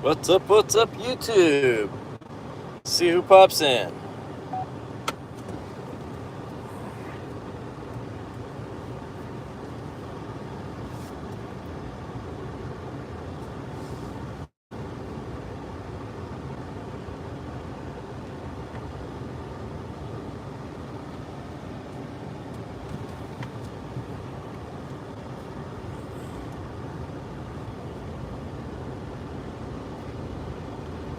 What's up, YouTube? See who pops in.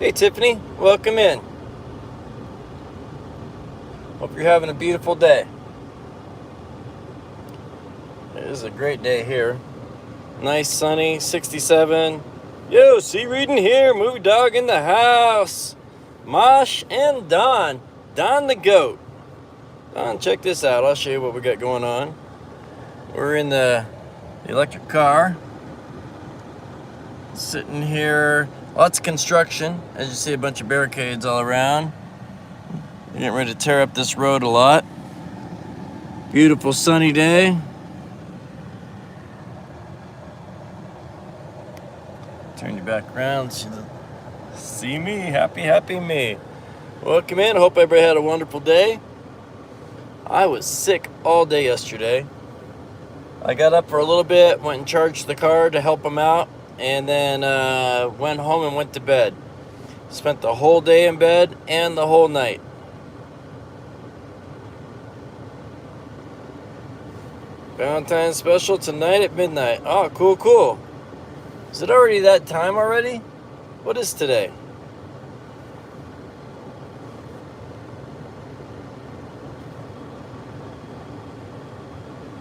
Hey Tiffany, welcome in. Hope you're having a beautiful day. It is a great day here. Nice sunny, 67. Yo, C reading here, movie dog in the house. Mosh and Don. Don the goat. Don, check this out. I'll show you what we got going on. We're in the electric car. Sitting here. Lots of construction. As you see, a bunch of barricades all around. We're getting ready to tear up this road a lot. Beautiful sunny day. Turn you back around. See me. Happy me. Welcome in. Hope everybody had a wonderful day. I was sick all day yesterday. I got up for a little bit, went and charged the car to help them out, and then went home and went to bed. Spent the whole day in bed and the whole night. Valentine's special tonight at midnight. Oh, cool. Is it already that time already? What is today?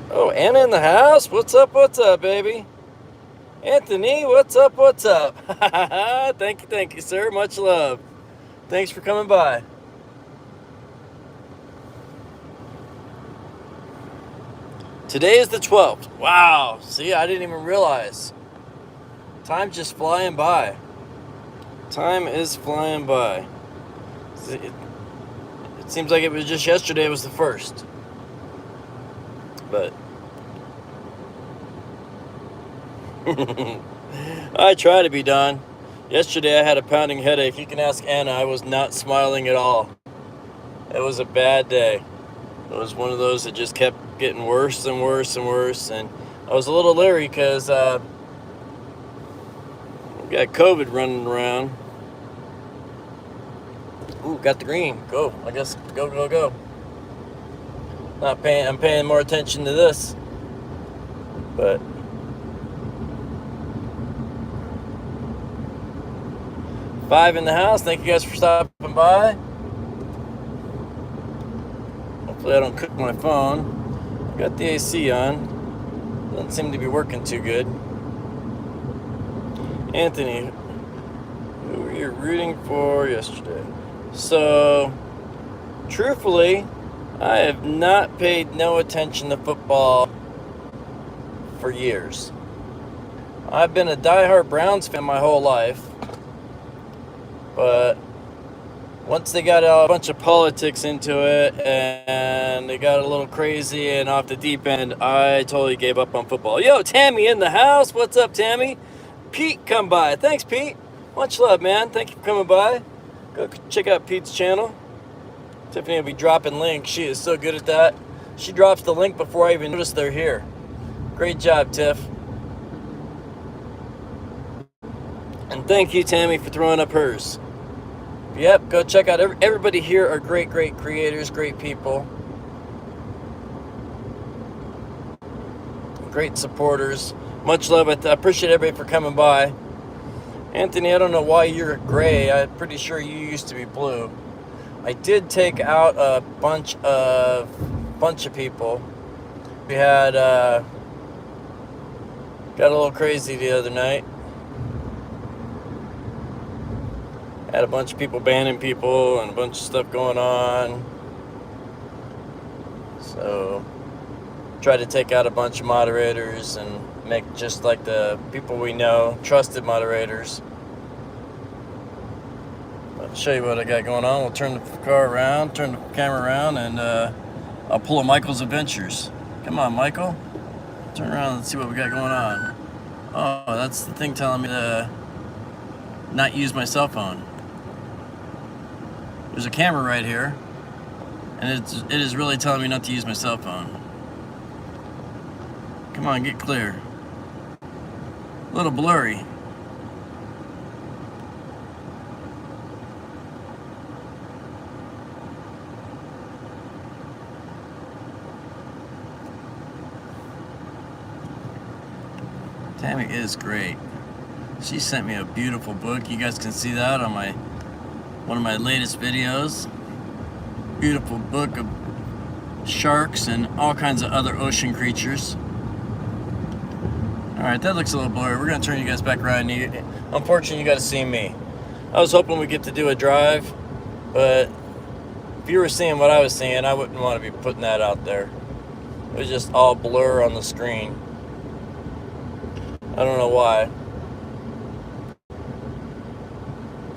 Oh, Anna in the house? What's up, baby? Anthony, what's up? Thank you, sir. Much love. Thanks for coming by. Today is the 12th. Wow. See, I didn't even realize. Time's just flying by. Time is flying by. It seems like it was just yesterday was the 1st. But I try to be done. Yesterday I had a pounding headache. You can ask Anna. I was not smiling at all. It was a bad day. It was one of those that just kept getting worse and worse. And I was a little leery because we got COVID running around. Ooh, got the green. Go. I guess go. I'm paying more attention to this. But Five in the house. Thank you guys for stopping by. Hopefully I don't cook my phone. Got the AC on. Doesn't seem to be working too good. Anthony, who were you rooting for yesterday? So, truthfully, I have not paid no attention to football for years. I've been a diehard Browns fan my whole life. But once they got a bunch of politics into it and they got a little crazy and off the deep end, I totally gave up on football. Yo, Tammy in the house. What's up, Tammy? Pete, come by. Thanks, Pete. Much love, man. Thank you for coming by. Go check out Pete's channel. Tiffany will be dropping links. She is so good at that. She drops the link before I even notice they're here. Great job, Tiff. And thank you, Tammy, for throwing up hers. Yep, go check out. Everybody here are great creators, great people. Great supporters. Much love. I appreciate everybody for coming by. Anthony, I don't know why you're gray. I'm pretty sure you used to be blue. I did take out a bunch of people. We had got a little crazy the other night. Had a bunch of people banning people and a bunch of stuff going on. So tried to take out a bunch of moderators and make just like the people we know, trusted moderators. I'll show you what I got going on. We'll turn the car around, turn the camera around, and I'll pull a Michael's Adventures. Come on, Michael. Turn around and see what we got going on. Oh, that's the thing telling me to not use my cell phone. There's a camera right here, and it is really telling me not to use my cell phone. Come on, get clear. A little blurry. Tammy is great. She sent me a beautiful book. You guys can see that on one of my latest videos. Beautiful book of sharks and all kinds of other ocean creatures. Alright, that looks a little blurry. We're going to turn you guys back around. Unfortunately, you got to see me. I was hoping we get to do a drive, but if you were seeing what I was seeing, I wouldn't want to be putting that out there. It was just all blur on the screen. I don't know why.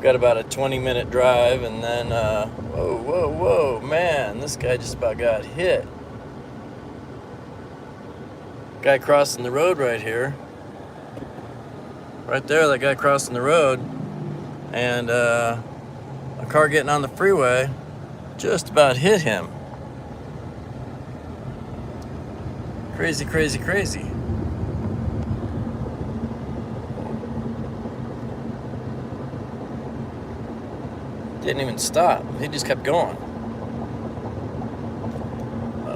Got about a 20-minute drive, and then, whoa, man, this guy just about got hit. Guy crossing the road right here. Right there, that guy crossing the road. And a car getting on the freeway just about hit him. Crazy, crazy, crazy. Didn't even stop. He just kept going.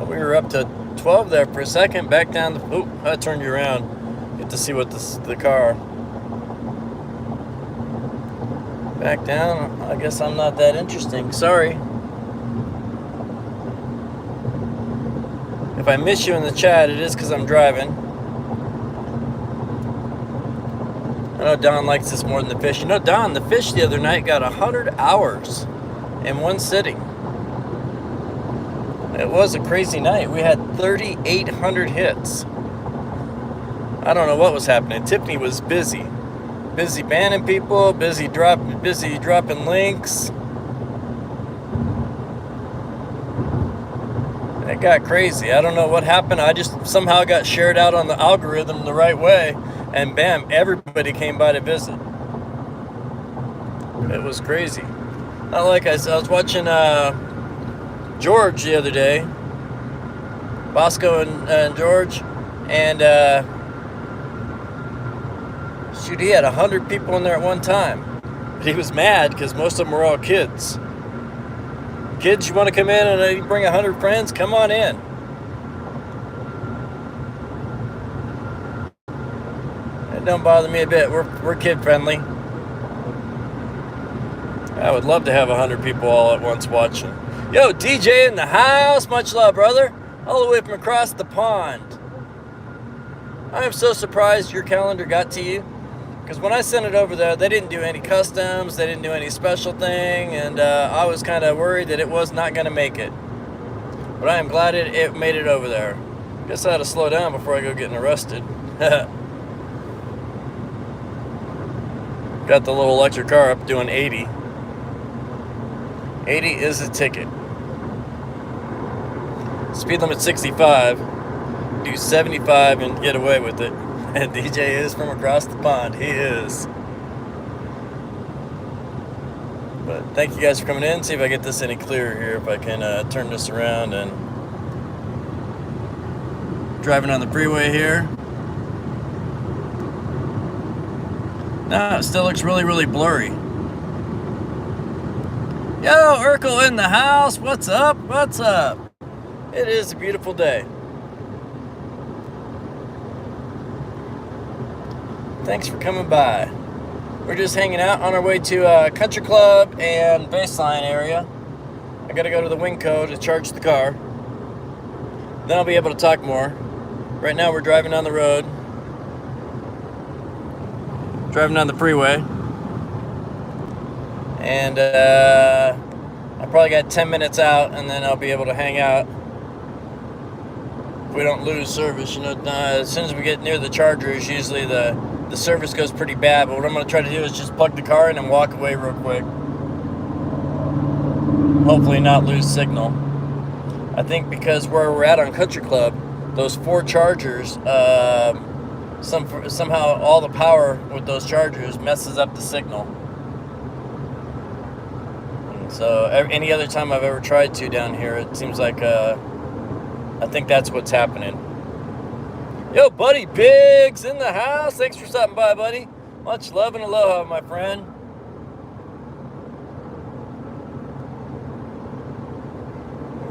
We were up to 12 there for a second. Back down the... Oh, I turned you around. Get to see what the car... Back down. I guess I'm not that interesting. Sorry. If I miss you in the chat, it is because I'm driving. I know Don likes this more than the fish. You know, Don, the fish the other night got 100 hours in one sitting. It was a crazy night. We had 3,800 hits. I don't know what was happening. Tiffany was busy. Busy banning people, busy dropping links. It got crazy. I don't know what happened. I just somehow got shared out on the algorithm the right way, and bam, everybody came by to visit. It was crazy. Not like I was watching George the other day, Bosco and George, and shoot, he had 100 people in there at one time. But he was mad because most of them were all kids. Kids, you want to come in and bring 100 friends? Come on in. It don't bother me a bit. We're kid friendly. I would love to have 100 people all at once watching. Yo, DJ in the house. Much love, brother. All the way from across the pond. I am so surprised your calendar got to you. Because when I sent it over there, they didn't do any customs, they didn't do any special thing, and I was kind of worried that it was not going to make it. But I am glad it made it over there. Guess I had to slow down before I go getting arrested. Got the little electric car up doing 80. 80 is a ticket. Speed limit 65. Do 75 and get away with it. And DJ is from across the pond. He is. But thank you guys for coming in. See if I get this any clearer here. If I can turn this around and driving on the freeway here. No, it still looks really, really blurry. Yo, Urkel in the house. What's up? What's up? It is a beautiful day. Thanks for coming by. We're just hanging out on our way to Country Club and Baseline area. I gotta go to the Winco to charge the car. Then I'll be able to talk more. Right now we're driving down the road. Driving down the freeway. And I probably got 10 minutes out, and then I'll be able to hang out. If we don't lose service, you know, as soon as we get near the chargers, usually the service goes pretty bad, but what I'm going to try to do is just plug the car in and walk away real quick. Hopefully not lose signal. I think because where we're at on Country Club, those 4 chargers, somehow all the power with those chargers messes up the signal. So any other time I've ever tried to down here, it seems like I think that's what's happening. Yo, buddy Biggs in the house. Thanks for stopping by, buddy. Much love and aloha, my friend.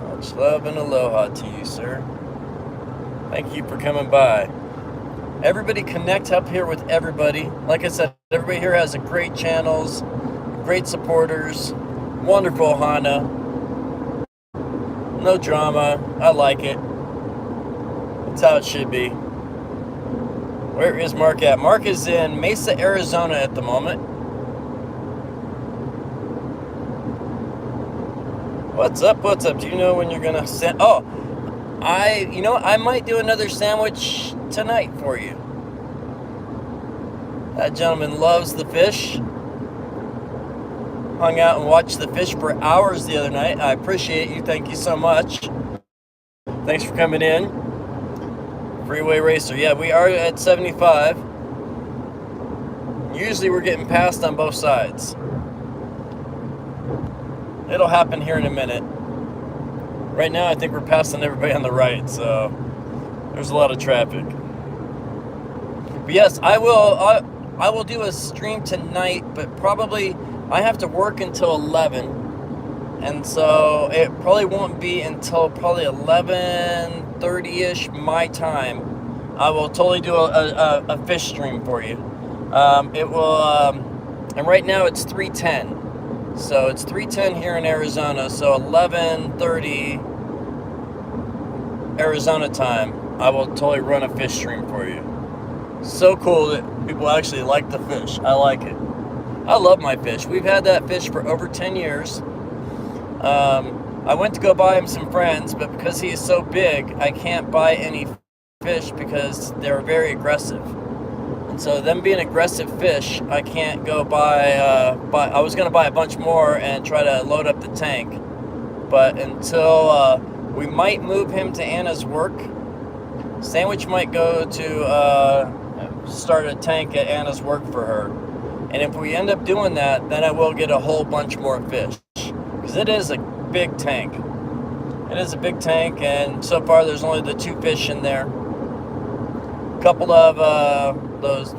Much love and aloha to you, sir. Thank you for coming by. Everybody connect up here with everybody. Like I said, everybody here has a great channels, great supporters, wonderful Hana. No drama. I like it. That's how it should be. Where is Mark at? Mark is in Mesa, Arizona at the moment. What's up? What's up? Do you know when you're gonna send? Oh, I might do another sandwich tonight for you. That gentleman loves the fish. Hung out and watched the fish for hours the other night. I appreciate you. Thank you so much. Thanks for coming in. Freeway Racer. Yeah, we are at 75. Usually we're getting passed on both sides. It'll happen here in a minute. Right now I think we're passing everybody on the right, so there's a lot of traffic. But yes, I will do a stream tonight, but probably I have to work until 11. And so it probably won't be until probably 11:30-ish my time. I will totally do a fish stream for you. It will, and right now it's 3:10. So it's 3:10 here in Arizona. So 11:30 Arizona time, I will totally run a fish stream for you. So cool that people actually like the fish. I like it. I love my fish. We've had that fish for over 10 years. I went to go buy him some friends, but because he is so big, I can't buy any fish because they're very aggressive. And so them being aggressive fish, I can't go buy, I was going to buy a bunch more and try to load up the tank. But until we might move him to Anna's work, Sandwich might go to start a tank at Anna's work for her. And if we end up doing that, then I will get a whole bunch more fish. Because it is a big tank. It is a big tank, and so far there's only the 2 fish in there. A couple of those,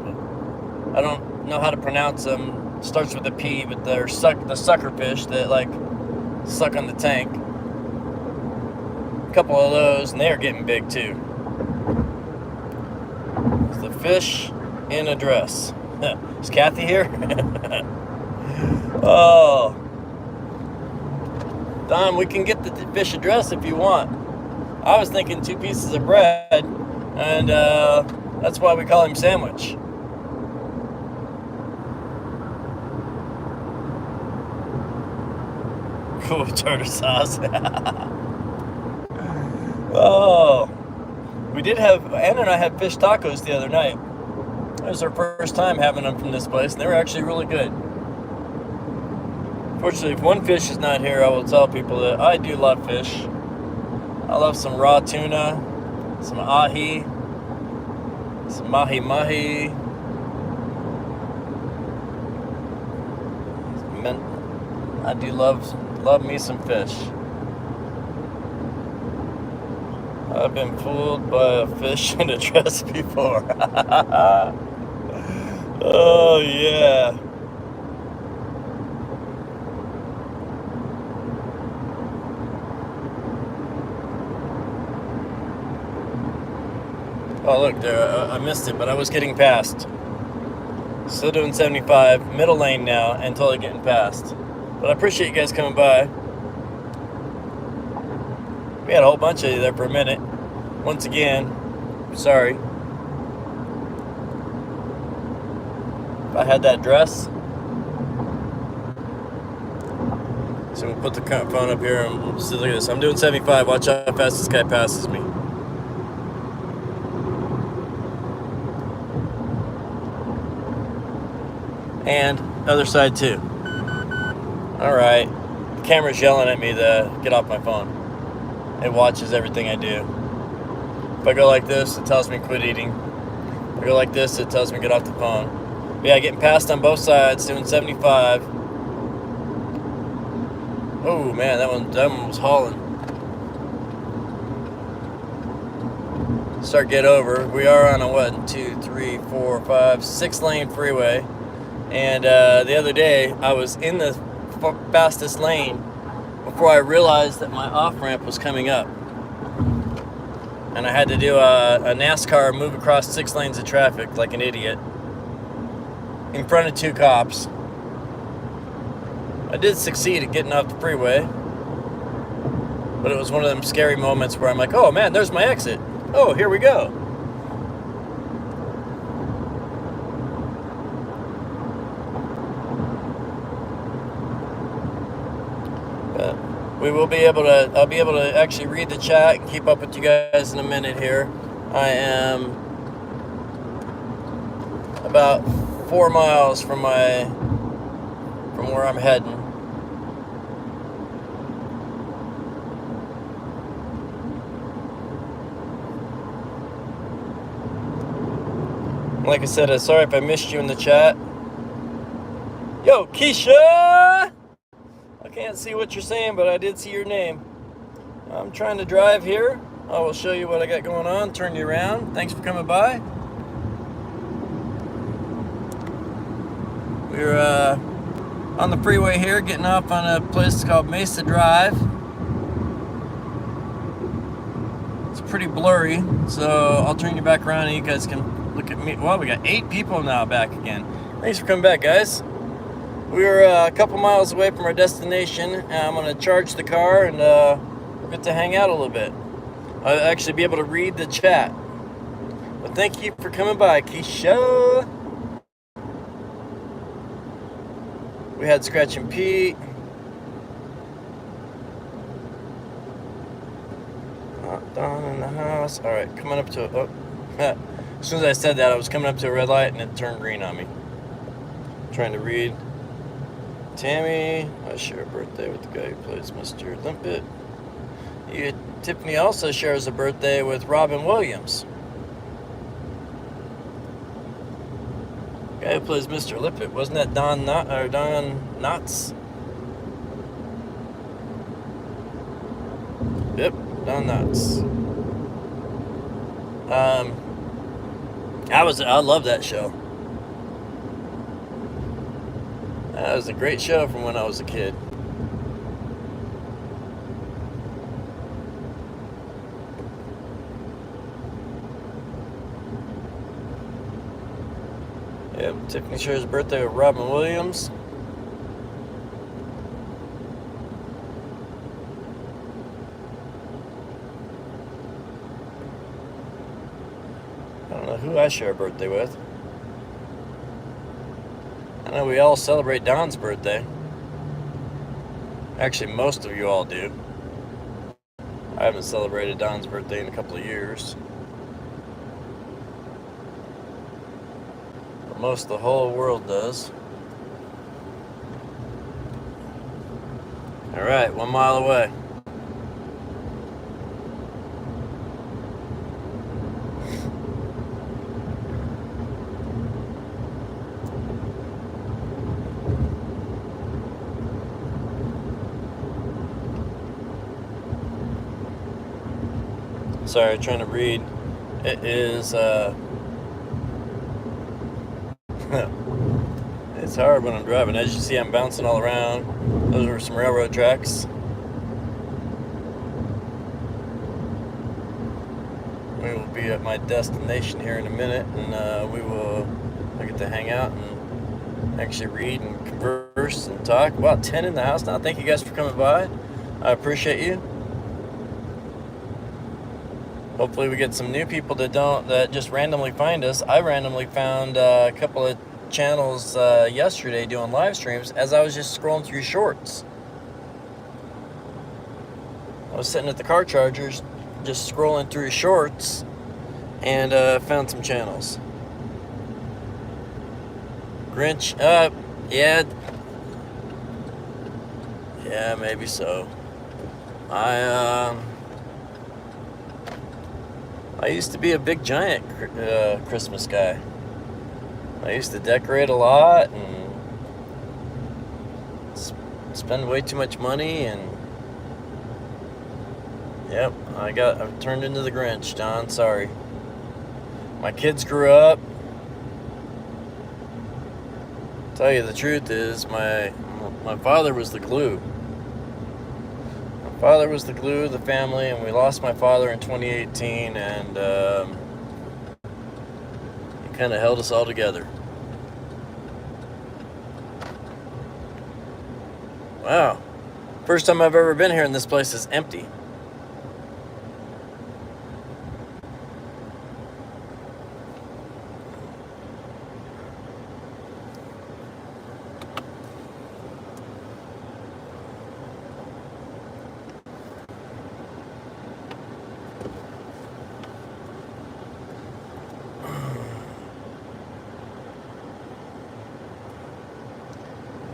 I don't know how to pronounce them, starts with a P, but they're the sucker fish that like suck on the tank. A couple of those, and they are getting big too. It's the fish in a dress. Is Kathy here? Oh. Don, we can get the fish address if you want. I was thinking 2 pieces of bread, and that's why we call him Sandwich. Cool tartar sauce. Oh, we did have, Anna and I had fish tacos the other night. It was our first time having them from this place, and they were actually really good. Fortunately, if one fish is not here, I will tell people that I do love fish. I love some raw tuna, some ahi, some mahi-mahi. I do love me some fish. I've been fooled by a fish in a dress before. Oh, yeah. Oh, look, there, I missed it, but I was getting past. Still doing 75, middle lane now, and totally getting past. But I appreciate you guys coming by. We had a whole bunch of you there for a minute. Once again, sorry. If I had that dress. So we'll put the phone up here and we'll see. Look at this. I'm doing 75. Watch how fast this guy passes me. And other side too. All right. The camera's yelling at me to get off my phone. It watches everything I do. If I go like this, it tells me quit eating. If I go like this, it tells me get off the phone. But yeah, getting passed on both sides, doing 75. Oh man, that one was hauling. Start get over. We are on a 1, 2, 3, 4, 5, 6 lane freeway. And the other day, I was in the fastest lane before I realized that my off-ramp was coming up. And I had to do a NASCAR move across 6 lanes of traffic like an idiot in front of 2 cops. I did succeed at getting off the freeway, but it was one of them scary moments where I'm like, oh man, there's my exit. Oh, here we go. I'll be able to actually read the chat and keep up with you guys in a minute here. I am about 4 miles from where I'm heading. Like I said, sorry if I missed you in the chat. Yo, Keisha! I can't see what you're saying, but I did see your name. I'm trying to drive here. I will show you what I got going on, turn you around. Thanks for coming by. We're on the freeway here, getting off on a place called Mesa Drive. It's pretty blurry, so I'll turn you back around and you guys can look at me. Well, we got 8 people now back again. Thanks for coming back, guys. We were a couple miles away from our destination, and I'm going to charge the car, and we'll get to hang out a little bit. I'll actually be able to read the chat. But thank you for coming by, Keisha. We had Scratch and Pete. Not Don in the house. All right, coming up to as soon as I said that, I was coming up to a red light, and it turned green on me. Trying to read. Tammy, I share a birthday with the guy who plays Mr. Limpet. Tiffany also shares a birthday with Robin Williams. The guy who plays Mr. Limpet, wasn't that Don Knotts? Yep, Don Knotts. I love that show. That was a great show from when I was a kid. Yep, Tiffany shares birthday with Robin Williams. I don't know who I share a birthday with. I know we all celebrate Don's birthday. Actually, most of you all do. I haven't celebrated Don's birthday in a couple of years. But most of the whole world does. All right, 1 mile away. Sorry, trying to read. It is, it's hard when I'm driving. As you see, I'm bouncing all around. Those are some railroad tracks. We will be at my destination here in a minute, and I get to hang out and actually read and converse and talk. Wow, 10 in the house now. Thank you guys for coming by. I appreciate you. Hopefully we get some new people that just randomly find us. I randomly found a couple of channels yesterday doing live streams as I was just scrolling through shorts. I was sitting at the car chargers just scrolling through shorts and found some channels. Grinch, yeah, maybe so. I used to be a big giant Christmas guy. I used to decorate a lot and spend way too much money, and yep, I've turned into the Grinch, Don. Sorry. My kids grew up. Tell you the truth is, my father was the glue. My father was the glue of the family, and we lost my father in 2018, and he kind of held us all together. Wow. First time I've ever been here, and this place is empty.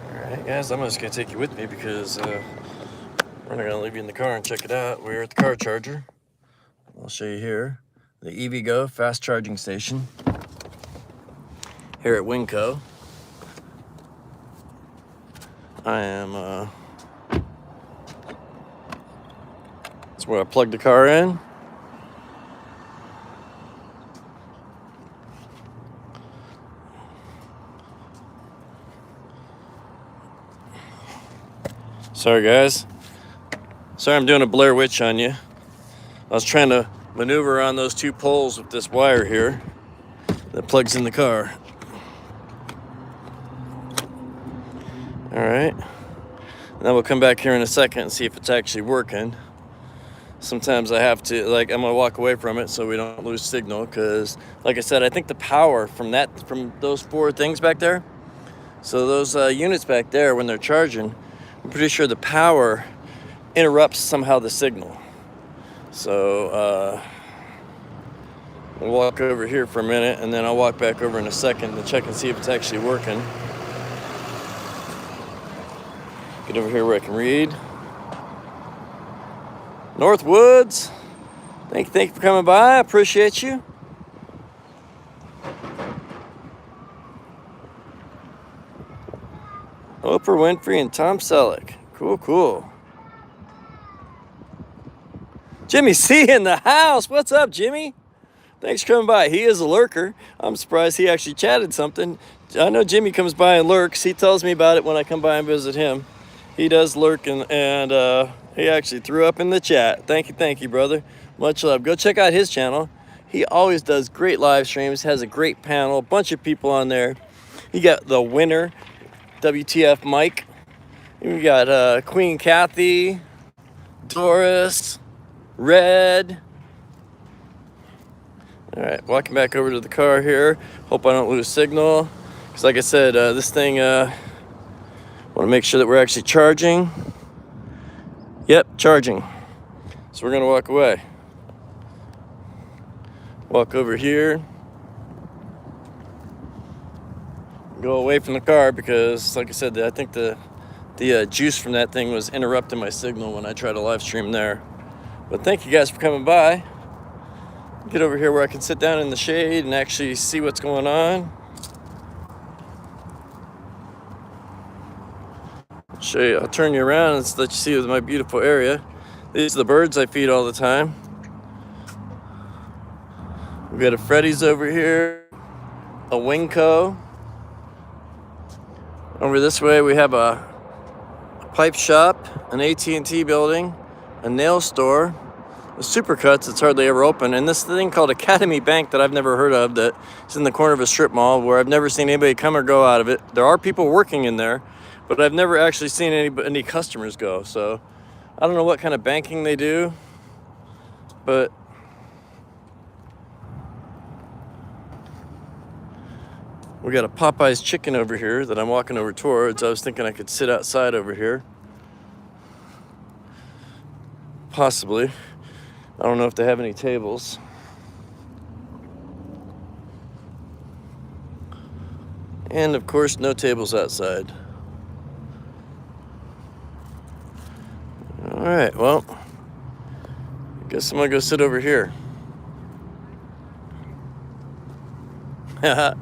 Alright guys, I'm just going to take you with me because we're not going to leave you in the car and check it out. We're at the car charger. I'll show you here. The EVgo fast charging station here at Winco. I am, that's where I plug the car in. Sorry guys. Sorry I'm doing a Blair Witch on you. I was trying to maneuver on those two poles with this wire here that plugs in the car. Alright. Then we'll come back here in a second and see if it's actually working. Sometimes I have to, I'm gonna walk away from it so we don't lose signal, because like I said, I think the power from those four things back there, so those units back there, when they're charging, I'm pretty sure the power interrupts somehow the signal. So we'll walk over here for a minute, and then I'll walk back over in a second to check and see if it's actually working. Get over here where I can read. Northwoods, thank you for coming by. I appreciate you. Oprah Winfrey and Tom Selleck. Cool. Jimmy C in the house. What's up, Jimmy? Thanks for coming by. He is a lurker. I'm surprised he actually chatted something. I know Jimmy comes by and lurks. He tells me about it when I come by and visit him. He does lurk, and he actually threw up in the chat. Thank you, brother. Much love. Go check out his channel. He always does great live streams, has a great panel, a bunch of people on there. You got the winner, WTF Mike. We got Queen Kathy, Doris, Red. All right, walking back over to the car here. Hope I don't lose signal. Because like I said, this thing, want to make sure that we're actually charging. Yep, charging. So we're gonna walk away. Walk over here. Go away from the car because, like I said, I think the juice from that thing was interrupting my signal when I tried to live stream there. But thank you guys for coming by. Get over here where I can sit down in the shade and actually see what's going on. Show you, I'll turn you around and let you see my beautiful area. These are the birds I feed all the time. We've got a Freddy's over here, a Winco. Over this way we have a pipe shop, an AT&T building, a nail store, a Supercuts that's hardly ever open, and this thing called Academy Bank that I've never heard of, that is in the corner of a strip mall where I've never seen anybody come or go out of it. There are people working in there, but I've never actually seen any customers go. So I don't know what kind of banking they do, but we got a Popeye's chicken over here that I'm walking over towards. I was thinking I could sit outside over here. Possibly. I don't know if they have any tables. And of course, no tables outside. All right, well, I guess I'm gonna go sit over here. I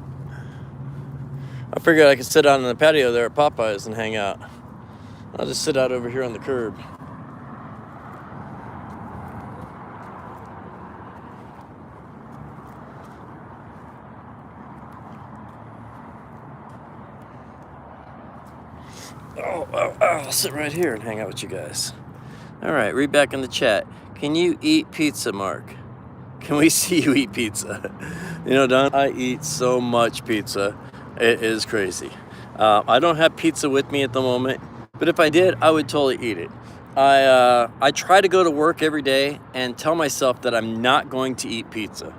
figured I could sit out on the patio there at Popeye's and hang out. I'll just sit out over here on the curb. I'll sit right here and hang out with you guys. All right, read back in the chat. Can you eat pizza, Mark? Can we see you eat pizza? You know, Don, I eat so much pizza. It is crazy. I don't have pizza with me at the moment, but if I did, I would totally eat it. I try to go to work every day and tell myself that I'm not going to eat pizza.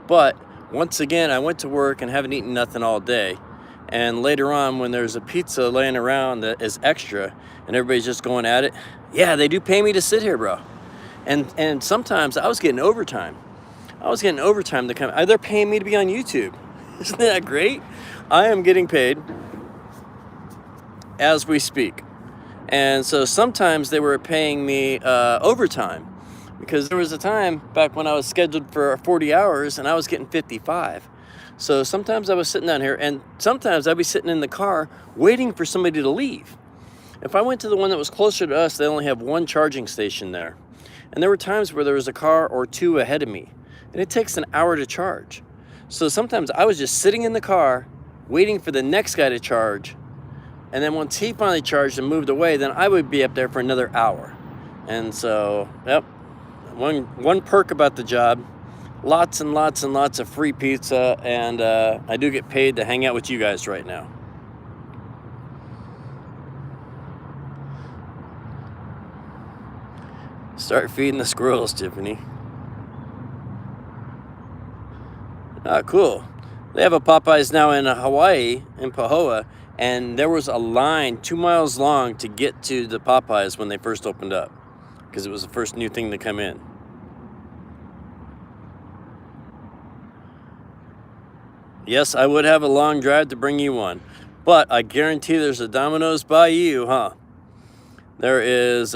But once again, I went to work and haven't eaten nothing all day. And later on, when there's a pizza laying around that is extra and everybody's just going at it, yeah, they do pay me to sit here, bro. And sometimes I was getting overtime. To come. They're paying me to be on YouTube. Isn't that great? I am getting paid as we speak. And so sometimes they were paying me overtime, because there was a time back when I was scheduled for 40 hours and I was getting 55. So sometimes I was sitting down here, and sometimes I'd be sitting in the car waiting for somebody to leave. If I went to the one that was closer to us, they only have one charging station there. And there were times where there was a car or two ahead of me, and it takes an hour to charge. So sometimes I was just sitting in the car waiting for the next guy to charge. And then once he finally charged and moved away, then I would be up there for another hour. And so, yep, one perk about the job, lots and lots and lots of free pizza, and I do get paid to hang out with you guys right now. Start feeding the squirrels, Tiffany. Ah, cool. They have a Popeyes now in Hawaii, in Pahoa, and there was a line 2 miles long to get to the Popeyes when they first opened up, because it was the first new thing to come in. Yes, I would have a long drive to bring you one, but I guarantee there's a Domino's by you, huh? There is.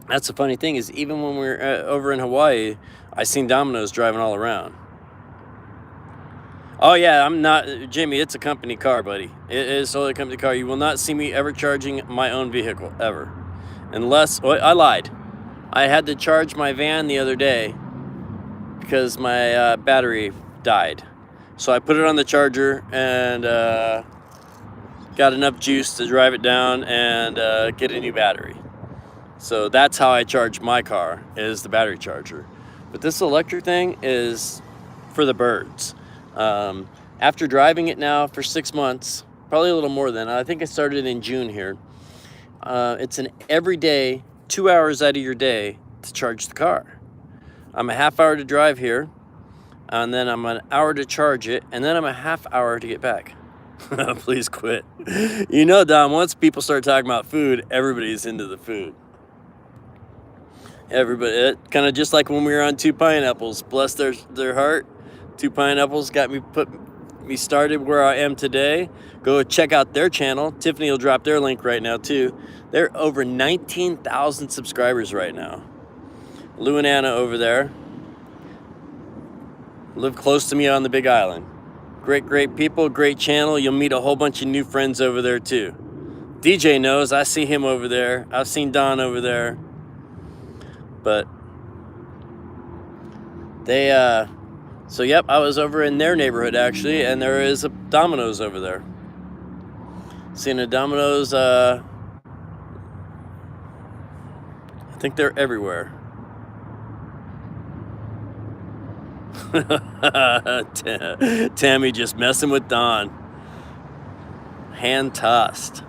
That's the funny thing, is even when we were over in Hawaii, I seen Domino's driving all around. Oh yeah, I'm not, Jimmy, it's a company car, buddy. It is totally a company car. You will not see me ever charging my own vehicle, ever. Unless, oh, I lied. I had to charge my van the other day because my battery died. So I put it on the charger and got enough juice to drive it down and get a new battery. So that's how I charge my car, is the battery charger. But this electric thing is for the birds. After driving it now for 6 months, probably a little more than, I think I started in June here. It's an everyday 2 hours out of your day to charge the car. I'm a half hour to drive here, and then I'm an hour to charge it, and then I'm a half hour to get back. Please quit. You know, Dom, once people start talking about food, everybody's into the food. Everybody, kind of just like when we were on Two Pineapples, bless their heart. Two Pineapples got me started where I am today. Go check out their channel. Tiffany will drop their link right now too. They're over 19,000 subscribers right now. Lou and Anna over there live close to me on the Big Island. Great people, great channel. You'll meet a whole bunch of new friends over there too. DJ knows, I see him over there. I've seen Don over there. But they, so yep, I was over in their neighborhood actually, and there is a Domino's over there. Seen a Domino's, I think they're everywhere. Tammy just messing with Don. Hand tossed.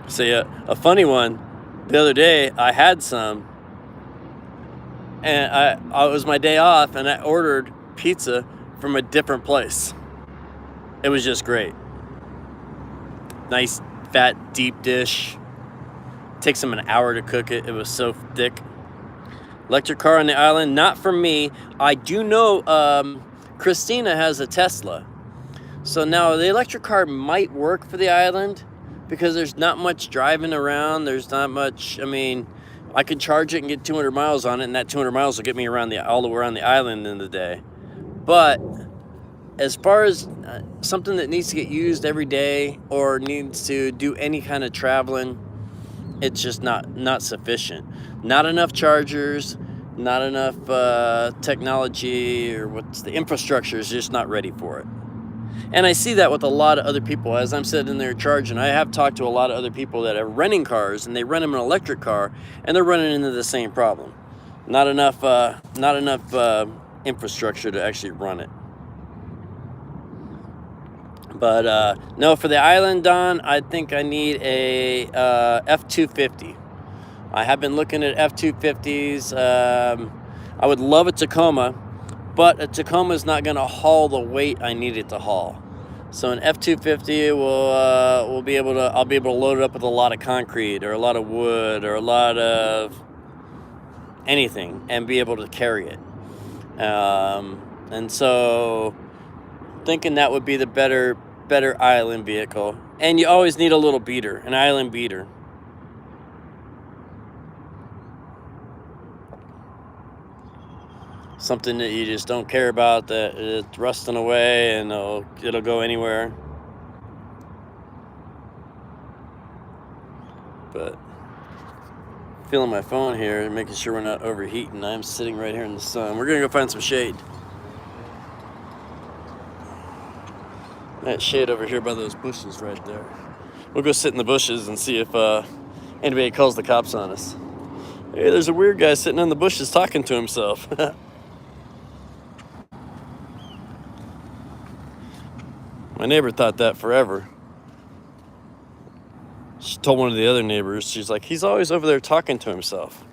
See, a funny one, the other day I had some, and it was my day off, and I ordered pizza from a different place. It was just great. Nice, fat, deep dish. Takes them an hour to cook it. It was so thick. Electric car on the island, not for me. I do know Christina has a Tesla. So now the electric car might work for the island, because there's not much driving around. There's not much, I mean, I could charge it and get 200 miles on it, and that 200 miles will get me around all the way around the island in the day. But as far as something that needs to get used every day or needs to do any kind of traveling, it's just not sufficient. Not enough chargers, not enough technology, or what's the infrastructure is just not ready for it. And I see that with a lot of other people as I'm sitting there charging. I have talked to a lot of other people that are renting cars, and they rent them an electric car, and they're running into the same problem. Not enough infrastructure to actually run it. But no, for the Island, Don, I think I need a F-250. I have been looking at F-250s. I would love a Tacoma, but a Tacoma is not going to haul the weight I need it to haul. So an F-250 will be able to. I'll be able to load it up with a lot of concrete or a lot of wood or a lot of anything and be able to carry it. And so, thinking that would be the better island vehicle. And you always need a little beater, an island beater. Something that you just don't care about, that it's rusting away and it'll go anywhere. But feeling my phone here and making sure we're not overheating. I'm sitting right here in the sun. We're gonna go find some shade. That shade over here by those bushes right there. We'll go sit in the bushes and see if anybody calls the cops on us. Hey, there's a weird guy sitting in the bushes talking to himself. My neighbor thought that forever. She told one of the other neighbors, she's like, he's always over there talking to himself.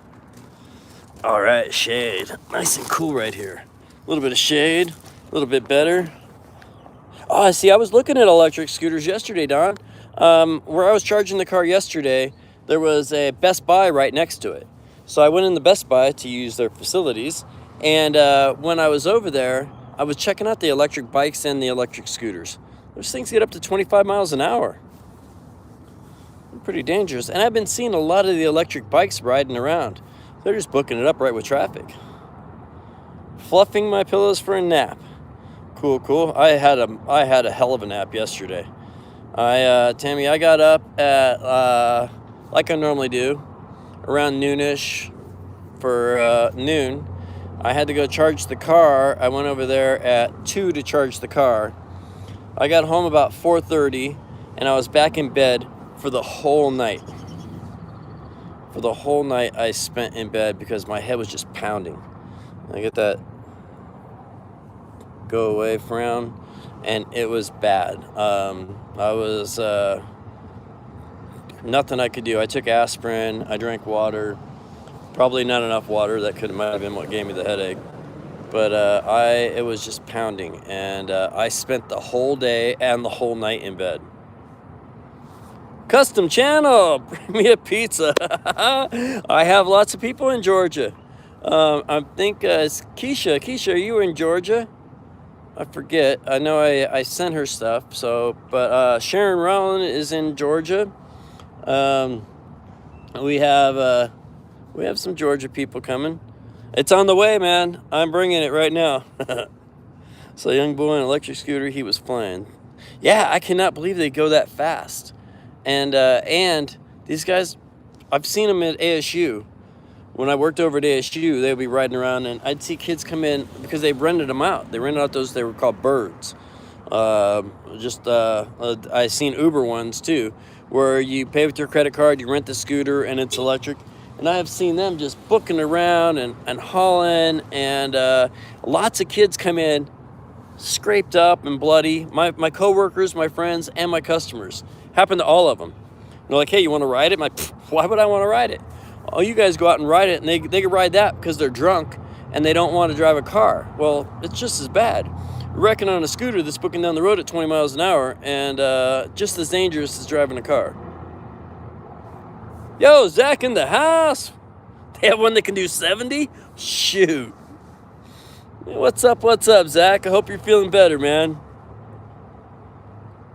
All right, shade. Nice and cool right here. A little bit of shade, a little bit better. Oh, see, I was looking at electric scooters yesterday, Don. Where I was charging the car yesterday, there was a Best Buy right next to it. So I went in the Best Buy to use their facilities. And when I was over there, I was checking out the electric bikes and the electric scooters. Those things get up to 25 miles an hour. They're pretty dangerous. And I've been seeing a lot of the electric bikes riding around. They're just booking it up right with traffic. Fluffing my pillows for a nap. Cool. I had a hell of a nap yesterday. Tammy, I got up at like I normally do, around noonish for noon. I had to go charge the car. I went over there at 2 to charge the car. I got home about 4:30, and I was back in bed for the whole night. For the whole night I spent in bed because my head was just pounding. I get that go away frown, and it was bad. I was nothing I could do. I took aspirin, I drank water, probably not enough water. That might have been what gave me the headache. But it was just pounding, and I spent the whole day and the whole night in bed. Custom channel, bring me a pizza. I have lots of people in Georgia. I think it's Keisha. Keisha, are you in Georgia? I forget. I know I sent her stuff. So, but Sharon Rowland is in Georgia. We have some Georgia people coming. It's on the way, man. I'm bringing it right now. So, young boy on an electric scooter, he was flying. Yeah, I cannot believe they go that fast. And these guys, I've seen them at ASU. When I worked over at ASU, they would be riding around, and I'd see kids come in because they rented them out. They rented out those, they were called birds. I seen Uber ones too, where you pay with your credit card, you rent the scooter, and it's electric. And I have seen them just booking around and hauling, and lots of kids come in scraped up and bloody. My coworkers, my friends, and my customers. Happened to all of them. They're like, hey, you want to ride it? I'm like, why would I want to ride it? Oh, you guys go out and ride it, and they can ride that because they're drunk and they don't want to drive a car. Well, it's just as bad. Wrecking on a scooter that's booking down the road at 20 miles an hour and just as dangerous as driving a car. Yo, Zach in the house. They have one that can do 70? Shoot. What's up, Zach? I hope you're feeling better, man.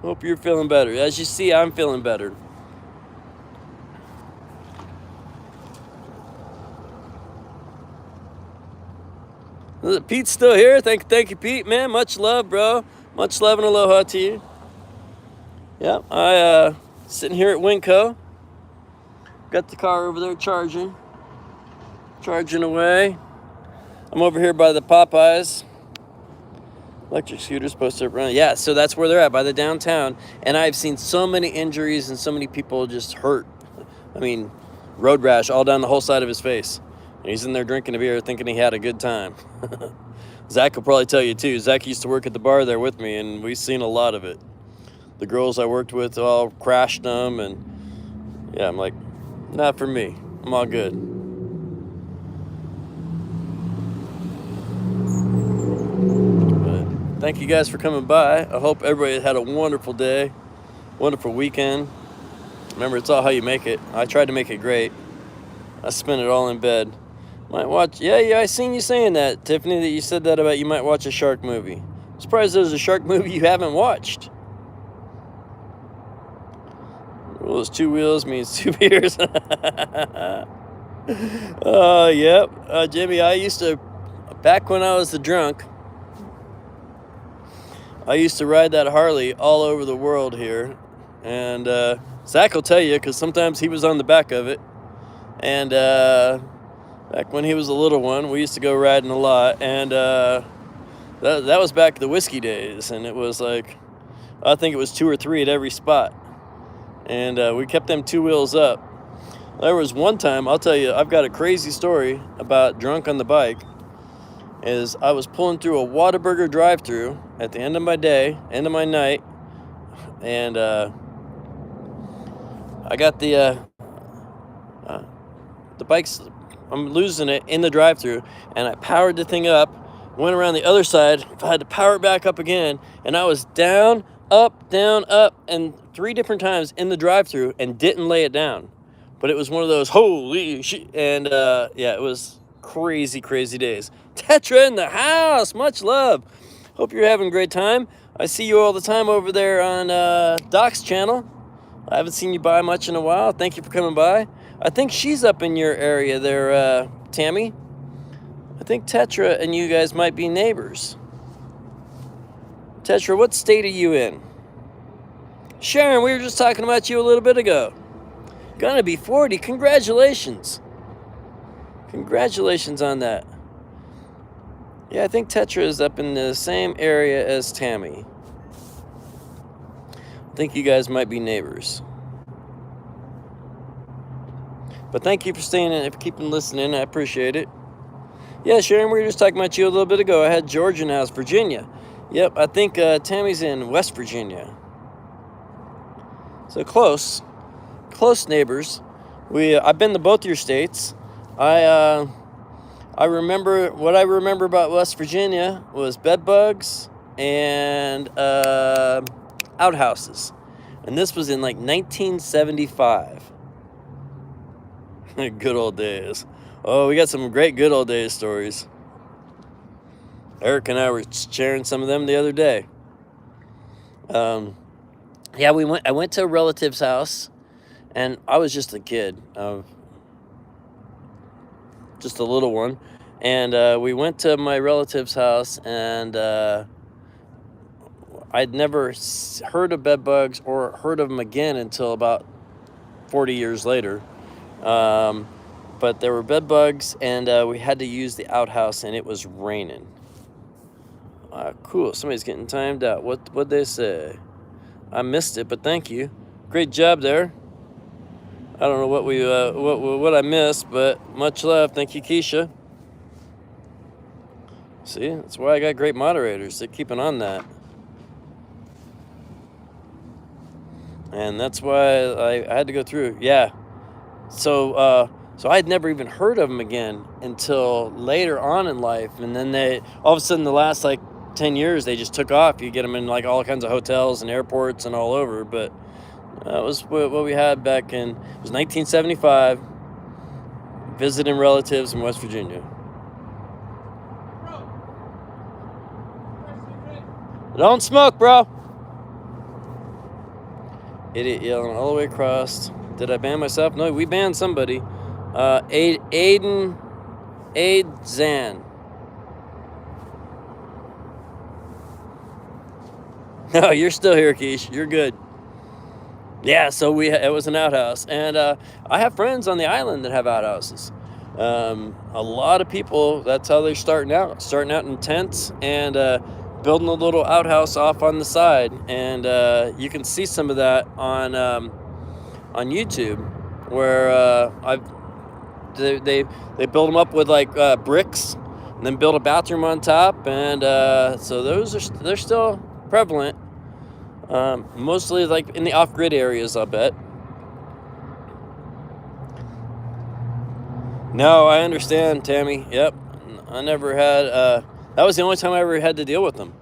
Hope you're feeling better. As you see, I'm feeling better. Pete's still here. Thank you, Pete, man. Much love, bro. Much love and aloha to you. Yeah, I sitting here at Winco. Got the car over there charging away. I'm over here by the Popeyes. Electric scooters posted up running. Yeah, so that's where they're at, by the downtown. And I've seen so many injuries and so many people just hurt. I mean, road rash all down the whole side of his face. And he's in there drinking a beer thinking he had a good time. Zach will probably tell you too. Zach used to work at the bar there with me, and we've seen a lot of it. The girls I worked with all crashed them, and yeah, I'm like, not for me. I'm all good. But thank you guys for coming by. I hope everybody had a wonderful day, wonderful weekend. Remember, it's all how you make it. I tried to make it great. I spent it all in bed. Might watch, yeah, I seen you saying that, Tiffany, that you said that about you might watch a shark movie. I'm surprised there's a shark movie you haven't watched. Rules 2 wheels means 2 beers. Yep. Jimmy, I used to, back when I was the drunk, I used to ride that Harley all over the world here. And Zach will tell you, because sometimes he was on the back of it. And back when he was a little one, we used to go riding a lot. And that was back the whiskey days. And it was like, I think it was 2 or 3 at every spot. And we kept them 2 wheels up. There was one time, I'll tell you, I've got a crazy story about drunk on the bike. Is I was pulling through a Whataburger drive-thru at the end of my day, end of my night. And I got the bike's, I'm losing it in the drive-thru, and I powered the thing up, went around the other side, I had to power it back up again, and I was down, up, and 3 different times in the drive-thru and didn't lay it down. But it was one of those holy shit, and yeah, it was crazy days. Tetra in the house, much love. Hope you're having a great time. I see you all the time over there on Doc's channel. I haven't seen you by much in a while. Thank you for coming by. I think she's up in your area there, Tammy. I think Tetra and you guys might be neighbors. Tetra, what state are you in? Sharon, we were just talking about you a little bit ago. Gonna be 40. Congratulations. Congratulations on that. Yeah, I think Tetra is up in the same area as Tammy. I think you guys might be neighbors. But thank you for staying in and for keeping listening. I appreciate it. Yeah, Sharon, we were just talking about you a little bit ago. I had Georgia now, it's Virginia. Yep, I think Tammy's in West Virginia. So close neighbors. I've been to both your states. I remember, what I remember about West Virginia was bed bugs and outhouses. And this was in like 1975. Good old days. Oh, we got some great good old days stories. Eric and I were sharing some of them the other day. Yeah, I went to a relative's house, and I was just a kid, just a little one. And we went to my relative's house, and I'd never heard of bed bugs or heard of them again until about 40 years later. But there were bed bugs, and we had to use the outhouse, and it was raining. Cool. Somebody's getting timed out. What'd they say? I missed it, but thank you. Great job there. I don't know what I missed, but much love. Thank you, Keisha. See, that's why I got great moderators. They're keeping on that. And that's why I had to go through. Yeah. So I had never even heard of them again until later on in life. And then all of a sudden, the last like 10 years, they just took off. You get them in like all kinds of hotels and airports and all over. But that was what we had back in, it was 1975, visiting relatives in West Virginia. Don't smoke, bro. Idiot yelling all the way across. Did I ban myself? No, we banned somebody. Aiden Zan. No, you're still here, Keish. You're good. Yeah, so it was an outhouse, and I have friends on the island that have outhouses. A lot of people, that's how they're starting out in tents and building a little outhouse off on the side, and you can see some of that on YouTube, where they build them up with like bricks, and then build a bathroom on top, and so they're still prevalent. Mostly like in the off-grid areas, I'll bet. No, I understand, Tammy. Yep. I never had, that was the only time I ever had to deal with them.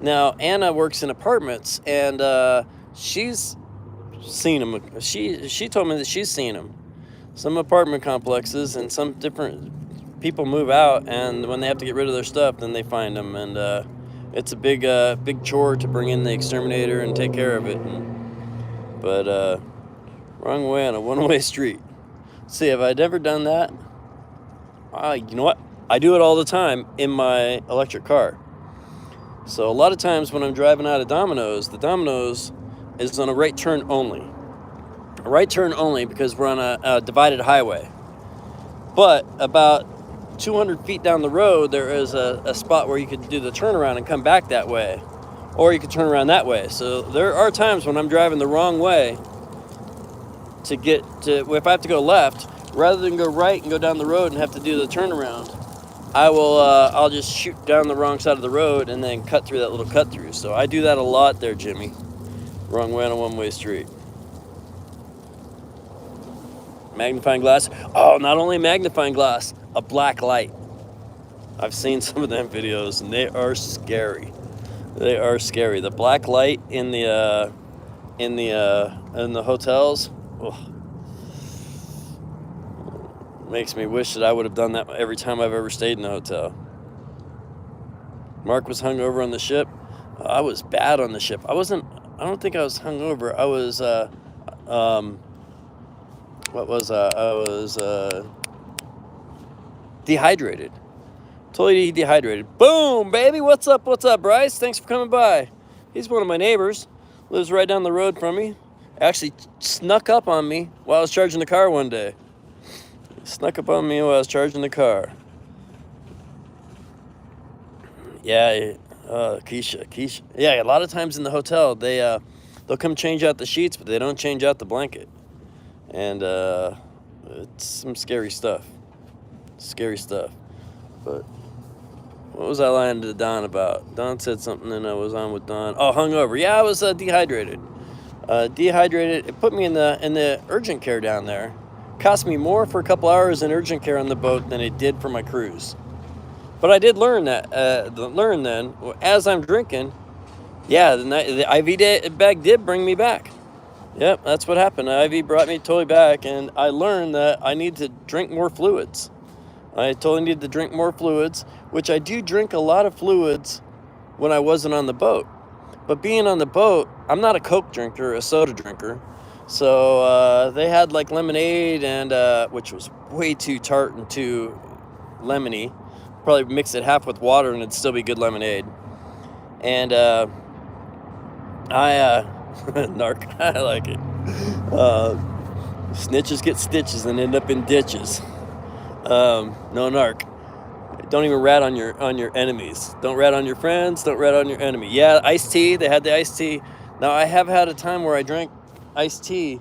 Now, Anna works in apartments, and she's seen them. She told me that she's seen them. Some apartment complexes and some different people move out, and when they have to get rid of their stuff, then they find them, and it's a big chore to bring in the exterminator and take care of it. But wrong way on a one-way street. See, have I never done that? You know what? I do it all the time in my electric car. So a lot of times when I'm driving out of Domino's, the Domino's is on a right turn only. A right turn only because we're on a divided highway. But about 200 feet down the road, there is a spot where you could do the turnaround and come back that way. Or you could turn around that way. So there are times when I'm driving the wrong way to get to, if I have to go left, rather than go right and go down the road and have to do the turnaround, I'll just shoot down the wrong side of the road and then cut through that little cut through. So I do that a lot there, Jimmy. Wrong way on a one-way street. Magnifying glass. Oh, not only magnifying glass, a black light. I've seen some of them videos, and they are scary. They are scary. The black light in the hotels. Ugh. Makes me wish that I would have done that every time I've ever stayed in a hotel. Mark was hungover on the ship. I was bad on the ship. I don't think I was hungover. I was dehydrated. Totally dehydrated. Boom, baby. What's up? What's up, Bryce? Thanks for coming by. He's one of my neighbors. Lives right down the road from me. Actually snuck up on me while I was charging the car one day. Snuck up on me while I was charging the car. Yeah, Keisha. Yeah, a lot of times in the hotel, they'll come change out the sheets, but they don't change out the blanket. And it's some scary stuff. Scary stuff. But what was I lying to Don about? Don said something and I was on with Don. Oh, hungover. Yeah, I was dehydrated. It put me in the urgent care down there. Cost me more for a couple hours in urgent care on the boat than it did for my cruise. But I did learn that. Learn then, as I'm drinking, yeah, the IV bag did bring me back. Yep, that's what happened. The IV brought me totally back, and I learned that I need to drink more fluids. I totally need to drink more fluids, which I do drink a lot of fluids when I wasn't on the boat. But being on the boat, I'm not a Coke drinker, a soda drinker. So they had like lemonade, and which was way too tart and too lemony. Probably mix it half with water and it'd still be good lemonade. And narc, I like it. Snitches get stitches and end up in ditches. No narc. Don't even rat on your enemies. Don't rat on your friends. Don't rat on your enemy. Yeah, iced tea. They had the iced tea. Now I have had a time where I drank iced tea.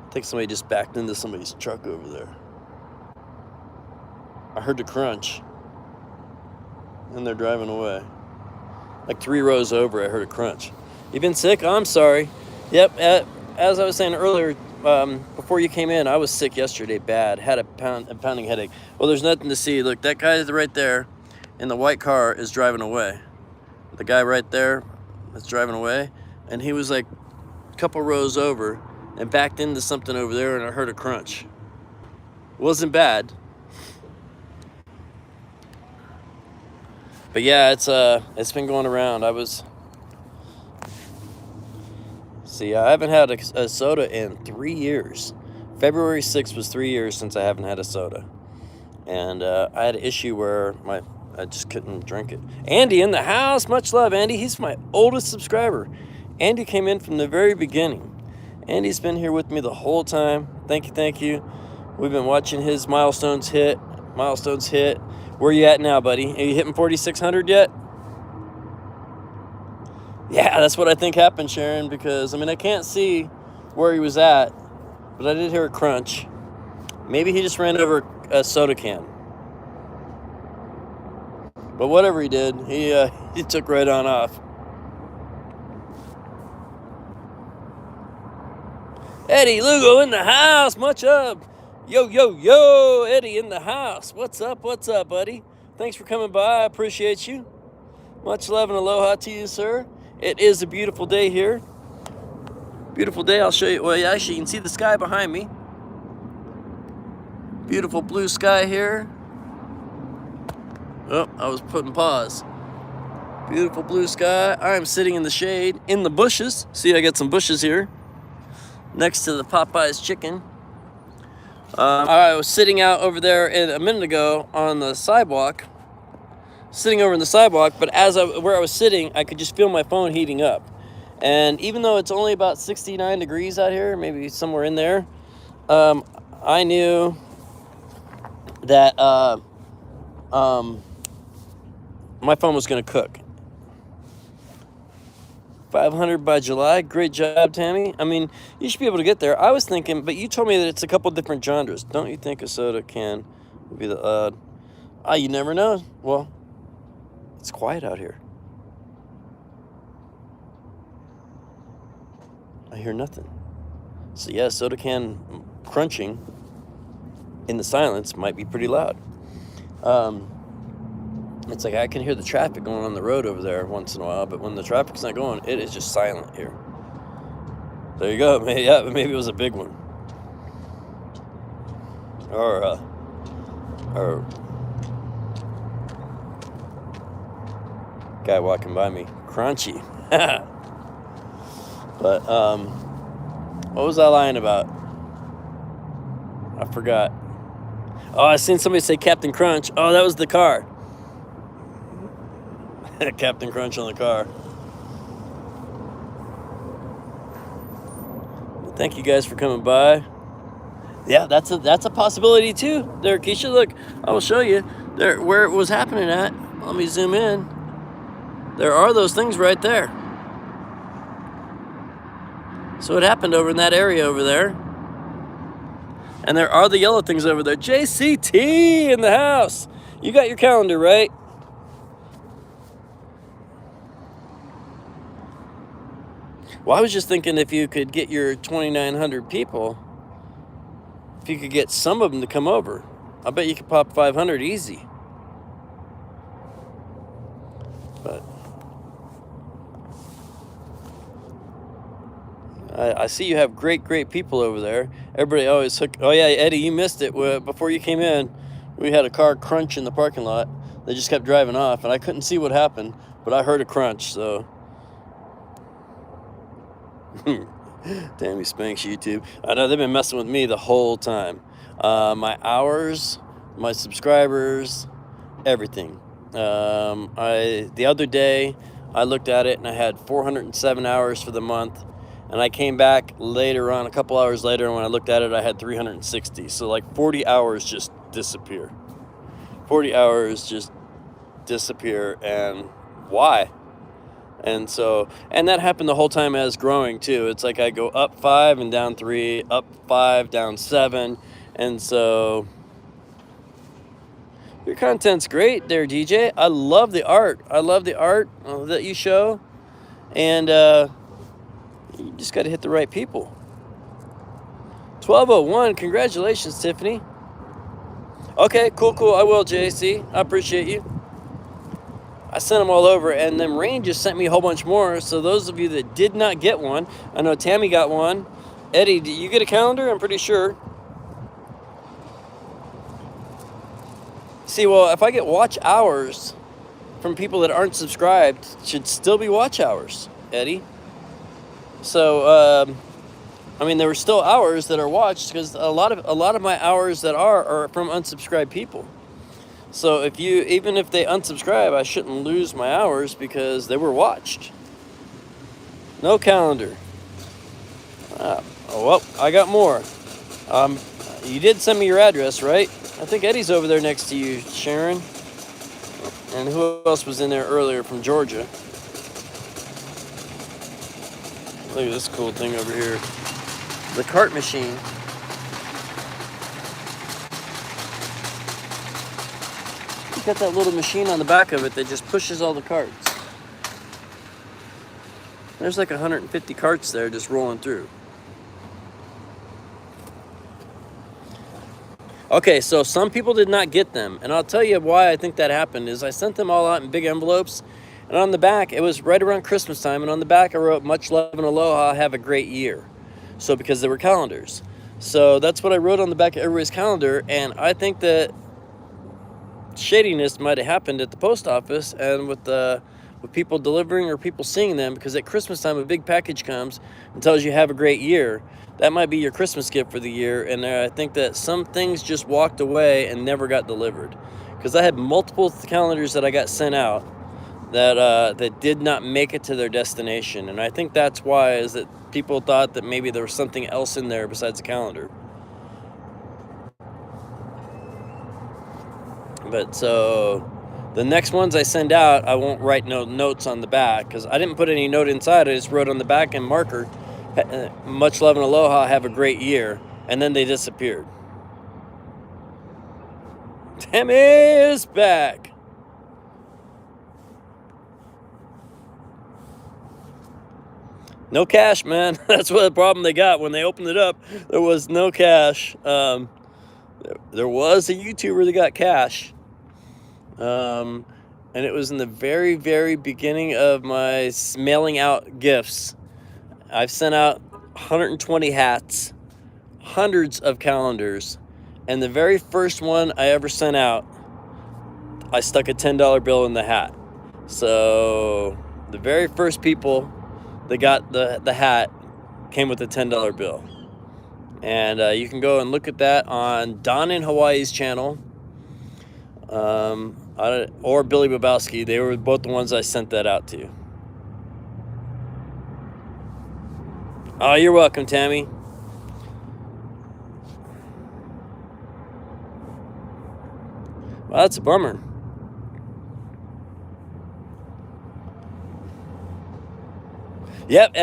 I think somebody just backed into somebody's truck over there. I heard the crunch. And they're driving away. Like 3 rows over, I heard a crunch. You been sick? Oh, I'm sorry. Yep, as I was saying earlier, before you came in, I was sick yesterday, bad. Had a pounding headache. Well, there's nothing to see. Look, that guy right there in the white car is driving away. The guy right there that's driving away, and he was like a couple rows over and backed into something over there, and I heard a crunch. It wasn't bad. But yeah, it's been going around. I haven't had a soda in 3 years. February 6th was 3 years since I haven't had a soda. And I had an issue where I just couldn't drink it. Andy in the house. Much love, Andy. He's my oldest subscriber. Andy came in from the very beginning. Andy's been here with me the whole time. Thank you, thank you. We've been watching his milestones hit. Where you at now, buddy? Are you hitting 4,600 yet? Yeah, that's what I think happened, Sharon, because, I mean, I can't see where he was at, but I did hear a crunch. Maybe he just ran over a soda can. But whatever he did, he took right on off. Eddie Lugo in the house. Much up. Yo, yo, yo. Eddie in the house. What's up, buddy? Thanks for coming by. I appreciate you. Much love and aloha to you, sir. It is a beautiful day here. Beautiful day. I'll show you. Well, actually, you can see the sky behind me. Beautiful blue sky here. Oh, I was putting pause. Beautiful blue sky. I am sitting in the shade, in the bushes. See, I got some bushes here next to the Popeyes chicken. I was sitting out over there a minute ago on the sidewalk, but where I was sitting, I could just feel my phone heating up. And even though it's only about 69 degrees out here, maybe somewhere in there, I knew that my phone was going to cook. 500 by July. Great job, Tammy. I mean, you should be able to get there. I was thinking, but you told me that it's a couple different genres. Don't you think a soda can would be the odd? You never know. Well, it's quiet out here. I hear nothing. So yeah, soda can crunching in the silence might be pretty loud. It's like I can hear the traffic going on the road over there once in a while, but when the traffic's not going, it is just silent here. There you go. Maybe it was a big one. Or guy walking by me. Crunchy. But, what was I lying about? I forgot. Oh, I seen somebody say Captain Crunch. Oh, that was the car. Captain Crunch on the car. Thank you guys for coming by. Yeah, that's a possibility too. There, Keisha, look, I will show you there where it was happening at. Let me zoom in. There are those things right there. So it happened over in that area over there. And there are the yellow things over there. JCT in the house. You got your calendar, right? Well, I was just thinking if you could get your 2,900 people, if you could get some of them to come over, I bet you could pop 500 easy. But I see you have great people over there. Everybody always hook. Oh yeah, Eddie, you missed it. Before you came in, we had a car crunch in the parking lot. They just kept driving off, and I couldn't see what happened, but I heard a crunch, so. Tammy Spanks YouTube. I know they've been messing with me the whole time. My hours, my subscribers, everything. The other day I looked at it and I had 407 hours for the month, and I came back later on, a couple hours later, and when I looked at it I had 360. So like 40 hours just disappear. 40 hours just disappear, and why? And so, and that happened the whole time as growing too. It's like I go up 5 and down 3, up 5, down 7. And so your content's great there, DJ. I love the art. I love the art that you show. And you just got to hit the right people. 1201, congratulations, Tiffany. Okay, cool. I will, JC. I appreciate you. I sent them all over, and then Rain just sent me a whole bunch more. So those of you that did not get one, I know Tammy got one. Eddie, did you get a calendar? I'm pretty sure. See, well, if I get watch hours from people that aren't subscribed, it should still be watch hours, Eddie. So, I mean, there were still hours that are watched because a lot of my hours that are from unsubscribed people. So even if they unsubscribe, I shouldn't lose my hours because they were watched. No calendar. Oh, well, I got more. You did send me your address, right? I think Eddie's over there next to you, Sharon. And who else was in there earlier from Georgia? Look at this cool thing over here. The cart machine. It's got that little machine on the back of it that just pushes all the carts. There's like 150 carts there just rolling through. Okay, so some people did not get them, and I'll tell you why I think that happened is I sent them all out in big envelopes, and on the back, it was right around Christmas time, and on the back I wrote, "Much love and aloha, have a great year." So because they were calendars. So that's what I wrote on the back of everybody's calendar, and I think that shadiness might have happened at the post office and with people delivering or people seeing them, because at Christmas time a big package comes and tells you have a great year. That might be your Christmas gift for the year, and I think that some things just walked away and never got delivered, because I had multiple calendars that I got sent out that did not make it to their destination, and I think that's why is that people thought that maybe there was something else in there besides the calendar. But so the next ones I send out, I won't write no notes on the back because I didn't put any note inside. I just wrote on the back in marker, "Much love and aloha, have a great year," and then they disappeared. Tammy is back. No cash, man. That's what the problem they got when they opened it up. There was no cash. There was a YouTuber that got cash. And it was in the very, very beginning of my mailing out gifts. I've sent out 120 hats, hundreds of calendars, and the very first one I ever sent out, I stuck a $10 bill in the hat. So the very first people that got the hat came with a $10 bill. And you can go and look at that on Don in Hawaii's channel. Or Billy Babowski. They were both the ones I sent that out to. Oh, you're welcome, Tammy. Well, that's a bummer. Yep,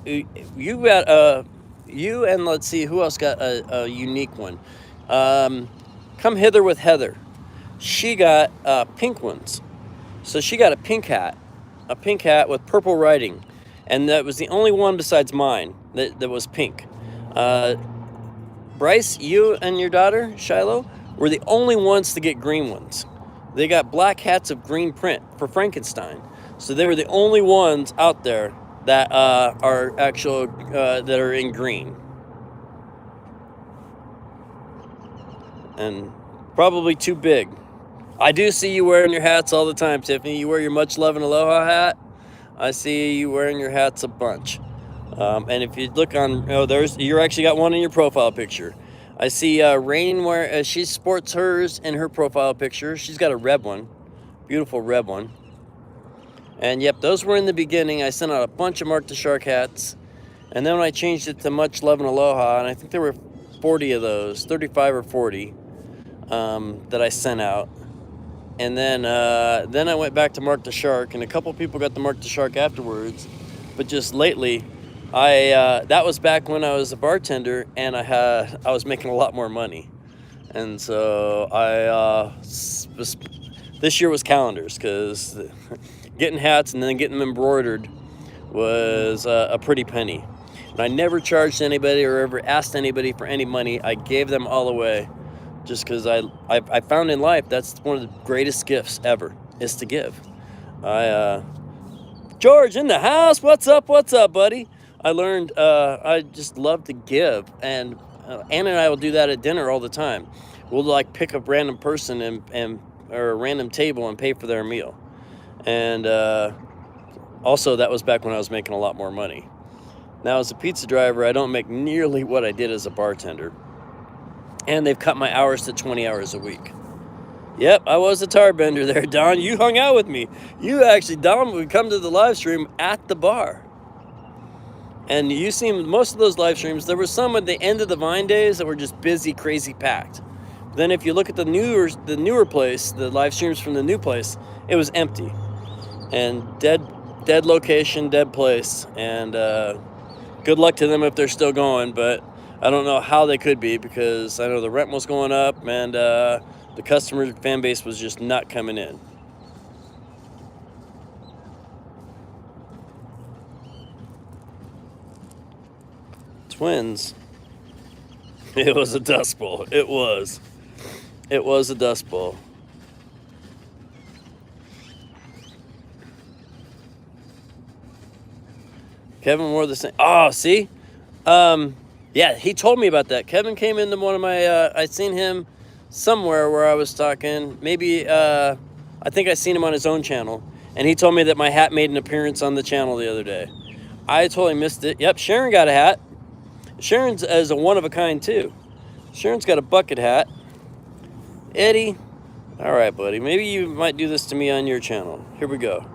you got you and let's see who else got a unique one. Come hither with Heather. She got pink ones. So she got a pink hat with purple writing, and that was the only one besides mine that was pink. Bryce, you and your daughter Shiloh were the only ones to get green ones. They got black hats of green print for Frankenstein. So they were the only ones out there that are actual that are in green. And probably too big. I do see you wearing your hats all the time, Tiffany. You wear your Much Love and Aloha hat. I see you wearing your hats a bunch. And if you look on, you actually got one in your profile picture. I see Rain she sports hers in her profile picture. She's got a red one, beautiful red one. And yep, those were in the beginning. I sent out a bunch of Mark the Shark hats, and then when I changed it to Much Love and Aloha, and I think there were 40 of those, 35 or 40, that I sent out. And then I went back to Mark the Shark, and a couple people got the Mark the Shark afterwards. But just lately, that was back when I was a bartender, and I was making a lot more money, and so this year was calendars, because getting hats and then getting them embroidered was a pretty penny. And I never charged anybody or ever asked anybody for any money. I gave them all away. Just because I found in life that's one of the greatest gifts ever is to give. George in the house, what's up, buddy? I learned I just love to give, and Anna and I will do that at dinner all the time. We'll like pick a random person or a random table and pay for their meal. And also that was back when I was making a lot more money. Now as a pizza driver, I don't make nearly what I did as a bartender. And they've cut my hours to 20 hours a week. Yep, I was a tar bender there, Don. You hung out with me. You actually, Don, would come to the live stream at the bar. And you seen most of those live streams. There were some at the end of the Vine days that were just busy, crazy packed. Then if you look at the newer place, the live streams from the new place, it was empty. And dead location, dead place. And good luck to them if they're still going, but I don't know how they could be, because I know the rent was going up and the customer fan base was just not coming in. Twins. It was a dust bowl. It was a dust bowl. Kevin wore the same. Oh, see? Yeah, he told me about that. Kevin came into one of my, I seen him somewhere where I was talking. Maybe, I think I seen him on his own channel. And he told me that my hat made an appearance on the channel the other day. I totally missed it. Yep, Sharon got a hat. Sharon's is a one of a kind too. Sharon's got a bucket hat. Eddie, all right, buddy. Maybe you might do this to me on your channel. Here we go.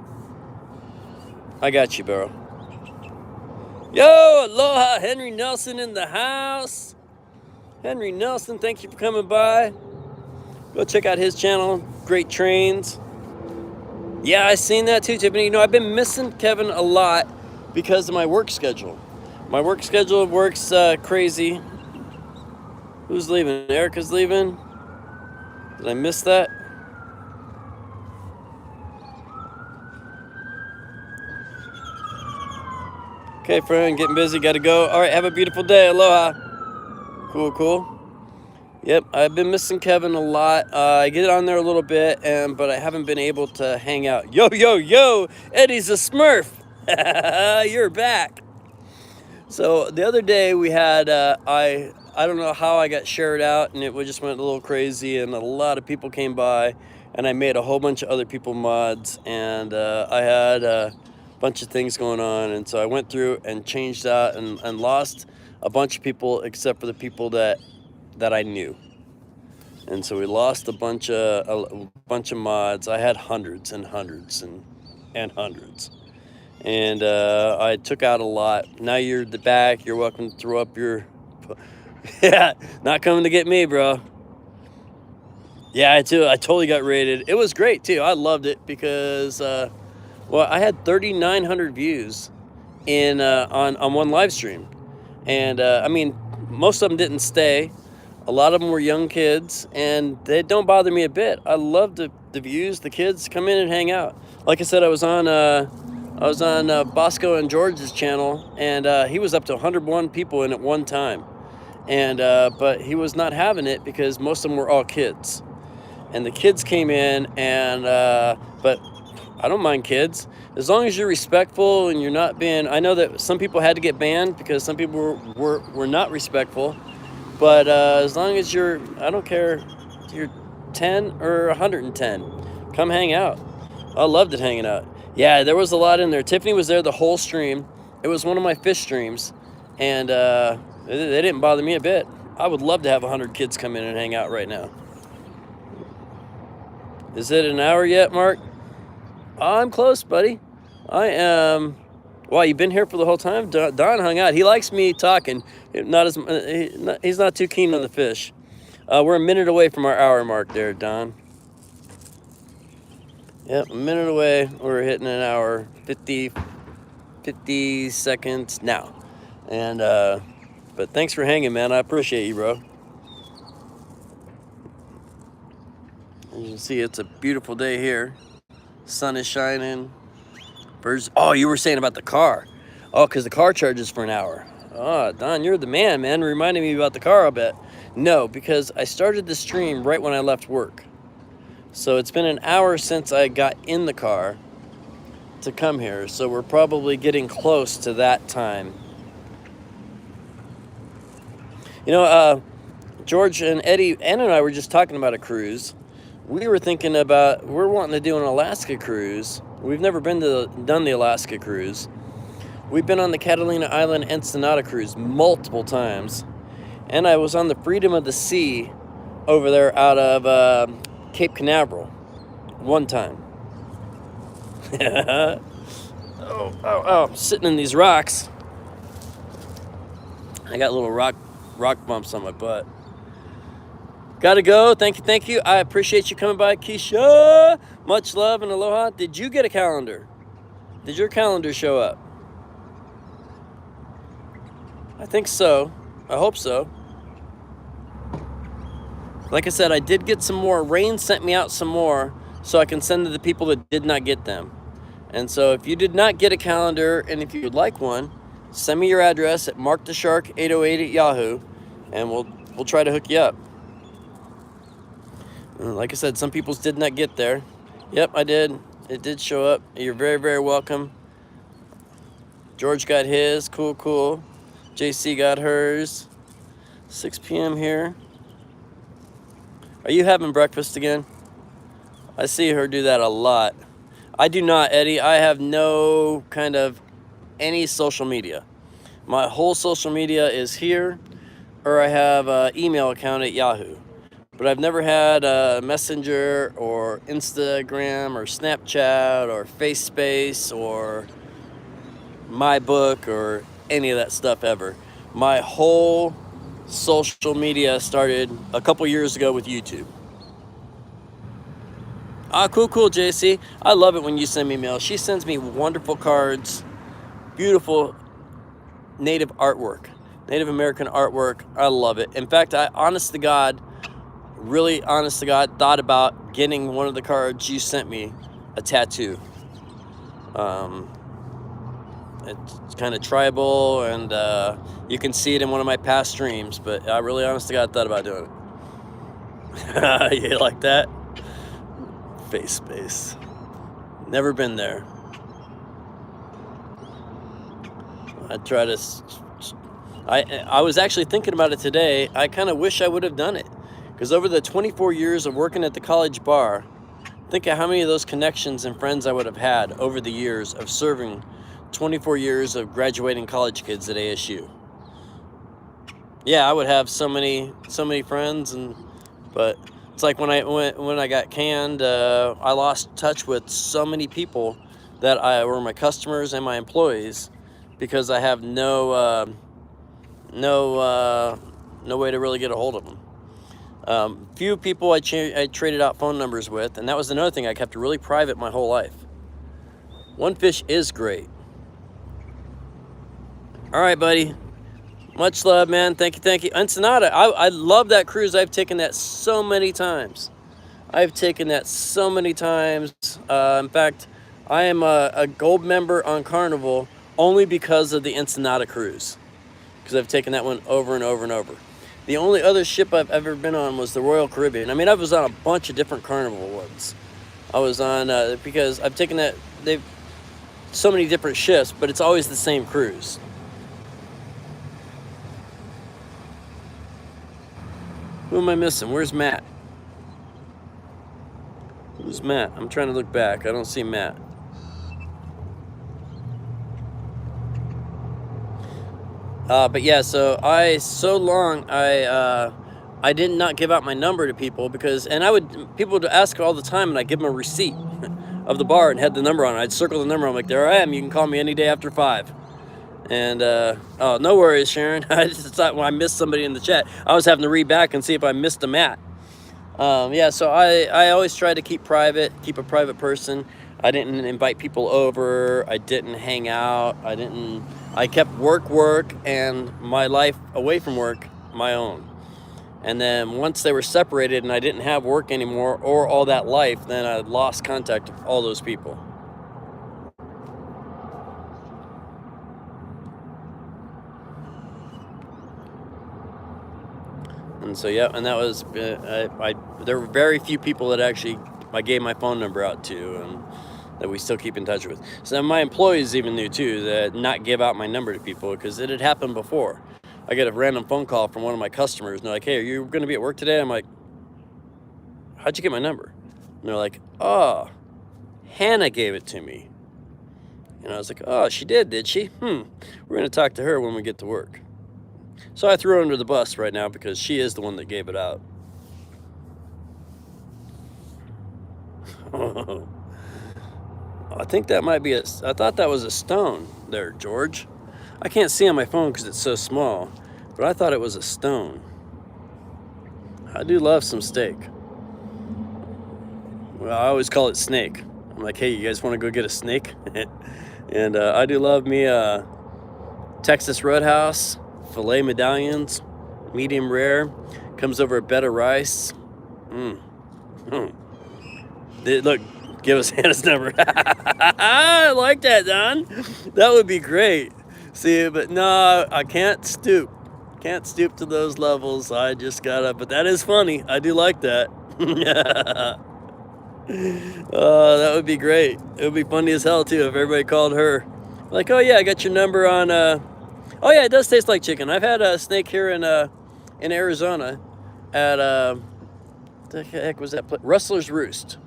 I got you, bro. Yo, aloha, Henry Nelson in the house. Henry Nelson, thank you for coming by. Go check out his channel. Great trains. Yeah, I seen that too, Tiffany. You know, I've been missing Kevin a lot because of my work schedule. My work schedule works crazy. Who's leaving? Erica's leaving. Did I miss that? Okay, friend, getting busy. Got to go. All right, have a beautiful day. Aloha. Cool. Yep, I've been missing Kevin a lot. I get on there a little bit, but I haven't been able to hang out. Yo, Eddie's a Smurf. You're back. So the other day we had, I don't know how I got shared out, and it just went a little crazy, and a lot of people came by, and I made a whole bunch of other people mods, and I had a bunch of things going on, and so I went through and changed out and lost a bunch of people except for the people that I knew. And so we lost a bunch of mods. I had hundreds and hundreds and hundreds. And I took out a lot. Now you're the back. You're welcome to throw up your... Yeah, not coming to get me, bro. Yeah, I totally got rated. It was great, too. I loved it because, well, I had 3,900 views on one live stream. And, I mean, most of them didn't stay. A lot of them were young kids, and they don't bother me a bit. I love the views. The kids come in and hang out. Like I said, I was on Bosco and George's channel, and he was up to 101 people in at one time. And but he was not having it because most of them were all kids. And the kids came in, and but I don't mind kids. As long as you're respectful and you're not being... I know that some people had to get banned because some people were not respectful. But as long as you're... I don't care if you're 10 or 110. Come hang out. I loved it hanging out. Yeah, there was a lot in there. Tiffany was there the whole stream. It was one of my fish streams. And they didn't bother me a bit. I would love to have 100 kids come in and hang out right now. Is it an hour yet, Mark? I'm close, buddy. I am... Wow, you've been here for the whole time? Don hung out. He likes me talking. He's not too keen on the fish. We're a minute away from our hour mark there, Don. Yep, a minute away. We're hitting an hour, 50 seconds now. And, but thanks for hanging, man. I appreciate you, bro. As you can see, it's a beautiful day here. Sun is shining. Birds. Oh, you were saying about the car. Oh, because the car charges for an hour. Oh, Don, you're the man, man. Reminding me about the car, I bet. No, because I started the stream right when I left work. So it's been an hour since I got in the car to come here. So we're probably getting close to that time. You know, George and Eddie, Ann and I were just talking about a cruise. We were thinking about, we're wanting to do an Alaska cruise. We've never done the Alaska cruise. We've been on the Catalina Island Ensenada cruise multiple times. And I was on the Freedom of the Sea over there out of Cape Canaveral one time. I'm sitting in these rocks. I got little rock bumps on my butt. Gotta go. Thank you. I appreciate you coming by, Keisha. Much love and aloha. Did you get a calendar? Did your calendar show up? I think so. I hope so. Like I said, I did get some more. Rain sent me out some more so I can send to the people that did not get them. And so if you did not get a calendar and if you would like one, send me your address at markttheshark808 at Yahoo, and we'll try to hook you up. Like I said, some people's did not get there. Yep, I did. It did show up. You're very, very welcome. George got his. Cool. JC got hers. 6 p.m. here. Are you having breakfast again? I see her do that a lot. I do not, Eddie. I have no kind of any social media. My whole social media is here, or I have an email account at Yahoo. But I've never had a Messenger or Instagram or Snapchat or FaceSpace or MyBook or any of that stuff ever. My whole social media started a couple years ago with YouTube. Cool, JC. I love it when you send me mail. She sends me wonderful cards, beautiful Native artwork, Native American artwork. I love it. In fact, I really honest to God, thought about getting one of the cards you sent me a tattoo. It's kind of tribal, and you can see it in one of my past streams, but I really honest to God thought about doing it. You like that? Face space. Never been there. I was actually thinking about it today. I kind of wish I would have done it. Because over the 24 years of working at the college bar, think of how many of those connections and friends I would have had over the years of serving 24 years of graduating college kids at ASU. Yeah, I would have so many friends, but it's like when I got canned, I lost touch with so many people that were my customers and my employees because I have no way to really get a hold of them. Few people I traded out phone numbers with, and that was another thing I kept really private my whole life. One Fish is great. All right, buddy. Much love, man. Thank you. Ensenada, I love that cruise. I've taken that so many times. In fact, I am a gold member on Carnival only because of the Ensenada cruise, because I've taken that one over and over and over. The only other ship I've ever been on was the Royal Caribbean. I mean, I was on a bunch of different Carnival ones. I was on, because I've taken that, they've so many different ships, but it's always the same cruise. Who am I missing? Where's Matt? Who's Matt? I'm trying to look back. I don't see Matt. But yeah, so I did not give out my number to people because, people would ask all the time, and I'd give them a receipt of the bar and had the number on it. I'd circle the number. I'm like, there I am. You can call me any day after 5. And, no worries, Sharon. I just thought when I missed somebody in the chat, I was having to read back and see if I missed a Matt. Yeah, so I always try to keep a private person. I didn't invite people over. I didn't hang out. I kept work, and my life away from work, my own. And then once they were separated and I didn't have work anymore or all that life, then I lost contact with all those people. And so, yeah, and that was, there were very few people that actually I gave my phone number out to, and that we still keep in touch with. So my employees even knew too that not give out my number to people, because it had happened before. I get a random phone call from one of my customers, and they're like, hey, are you going to be at work today? I'm like, how'd you get my number? And they're like, oh, Hannah gave it to me. And I was like, oh, she did she? We're going to talk to her when we get to work. So I threw her under the bus right now because she is the one that gave it out. I think that might be I thought that was a stone there, George. I can't see on my phone because it's so small, but I thought it was a stone. I do love some steak. Well, I always call it snake. I'm like, hey, you guys want to go get a snake? And I do love me Texas Roadhouse, filet medallions, medium rare. Comes over a bed of rice. Look, give us Hannah's number. I like that, Don. That would be great. See, but no, I can't stoop. Can't stoop to those levels. I just gotta, but that is funny. I do like that. That would be great. It would be funny as hell too if everybody called her. Like, oh yeah, I got your number on, oh yeah, it does taste like chicken. I've had a snake here in Arizona at, the heck was that place? Rustler's Roost.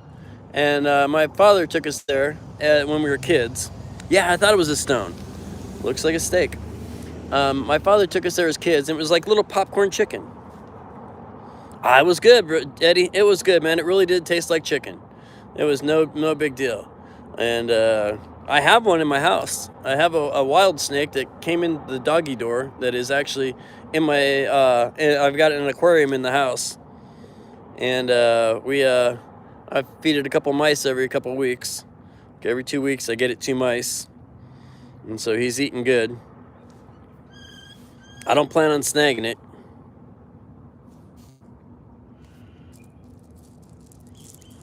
And my father took us there when we were kids. Yeah, I thought it was a stone. Looks like a steak. My father took us there as kids, and it was like little popcorn chicken. It was good, Eddie. It was good, man. It really did taste like chicken. It was no big deal. And I have one in my house. I have a wild snake that came in the doggy door that is actually in my, I've got an aquarium in the house. And I feed it a couple mice every couple weeks. Every 2 weeks I get it 2 mice. And so he's eating good. I don't plan on snagging it.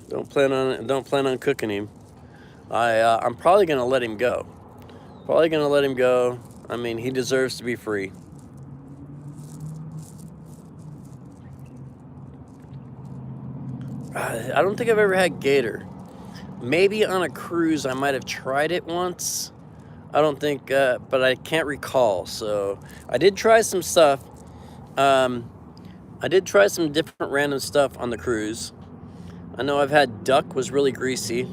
Don't plan on cooking him. I'm probably gonna let him go. I mean, he deserves to be free. I don't think I've ever had gator. Maybe on a cruise I might have tried it once. I don't think, but I can't recall. So I did try some stuff. I did try some different random stuff on the cruise. I know I've had duck, was really greasy.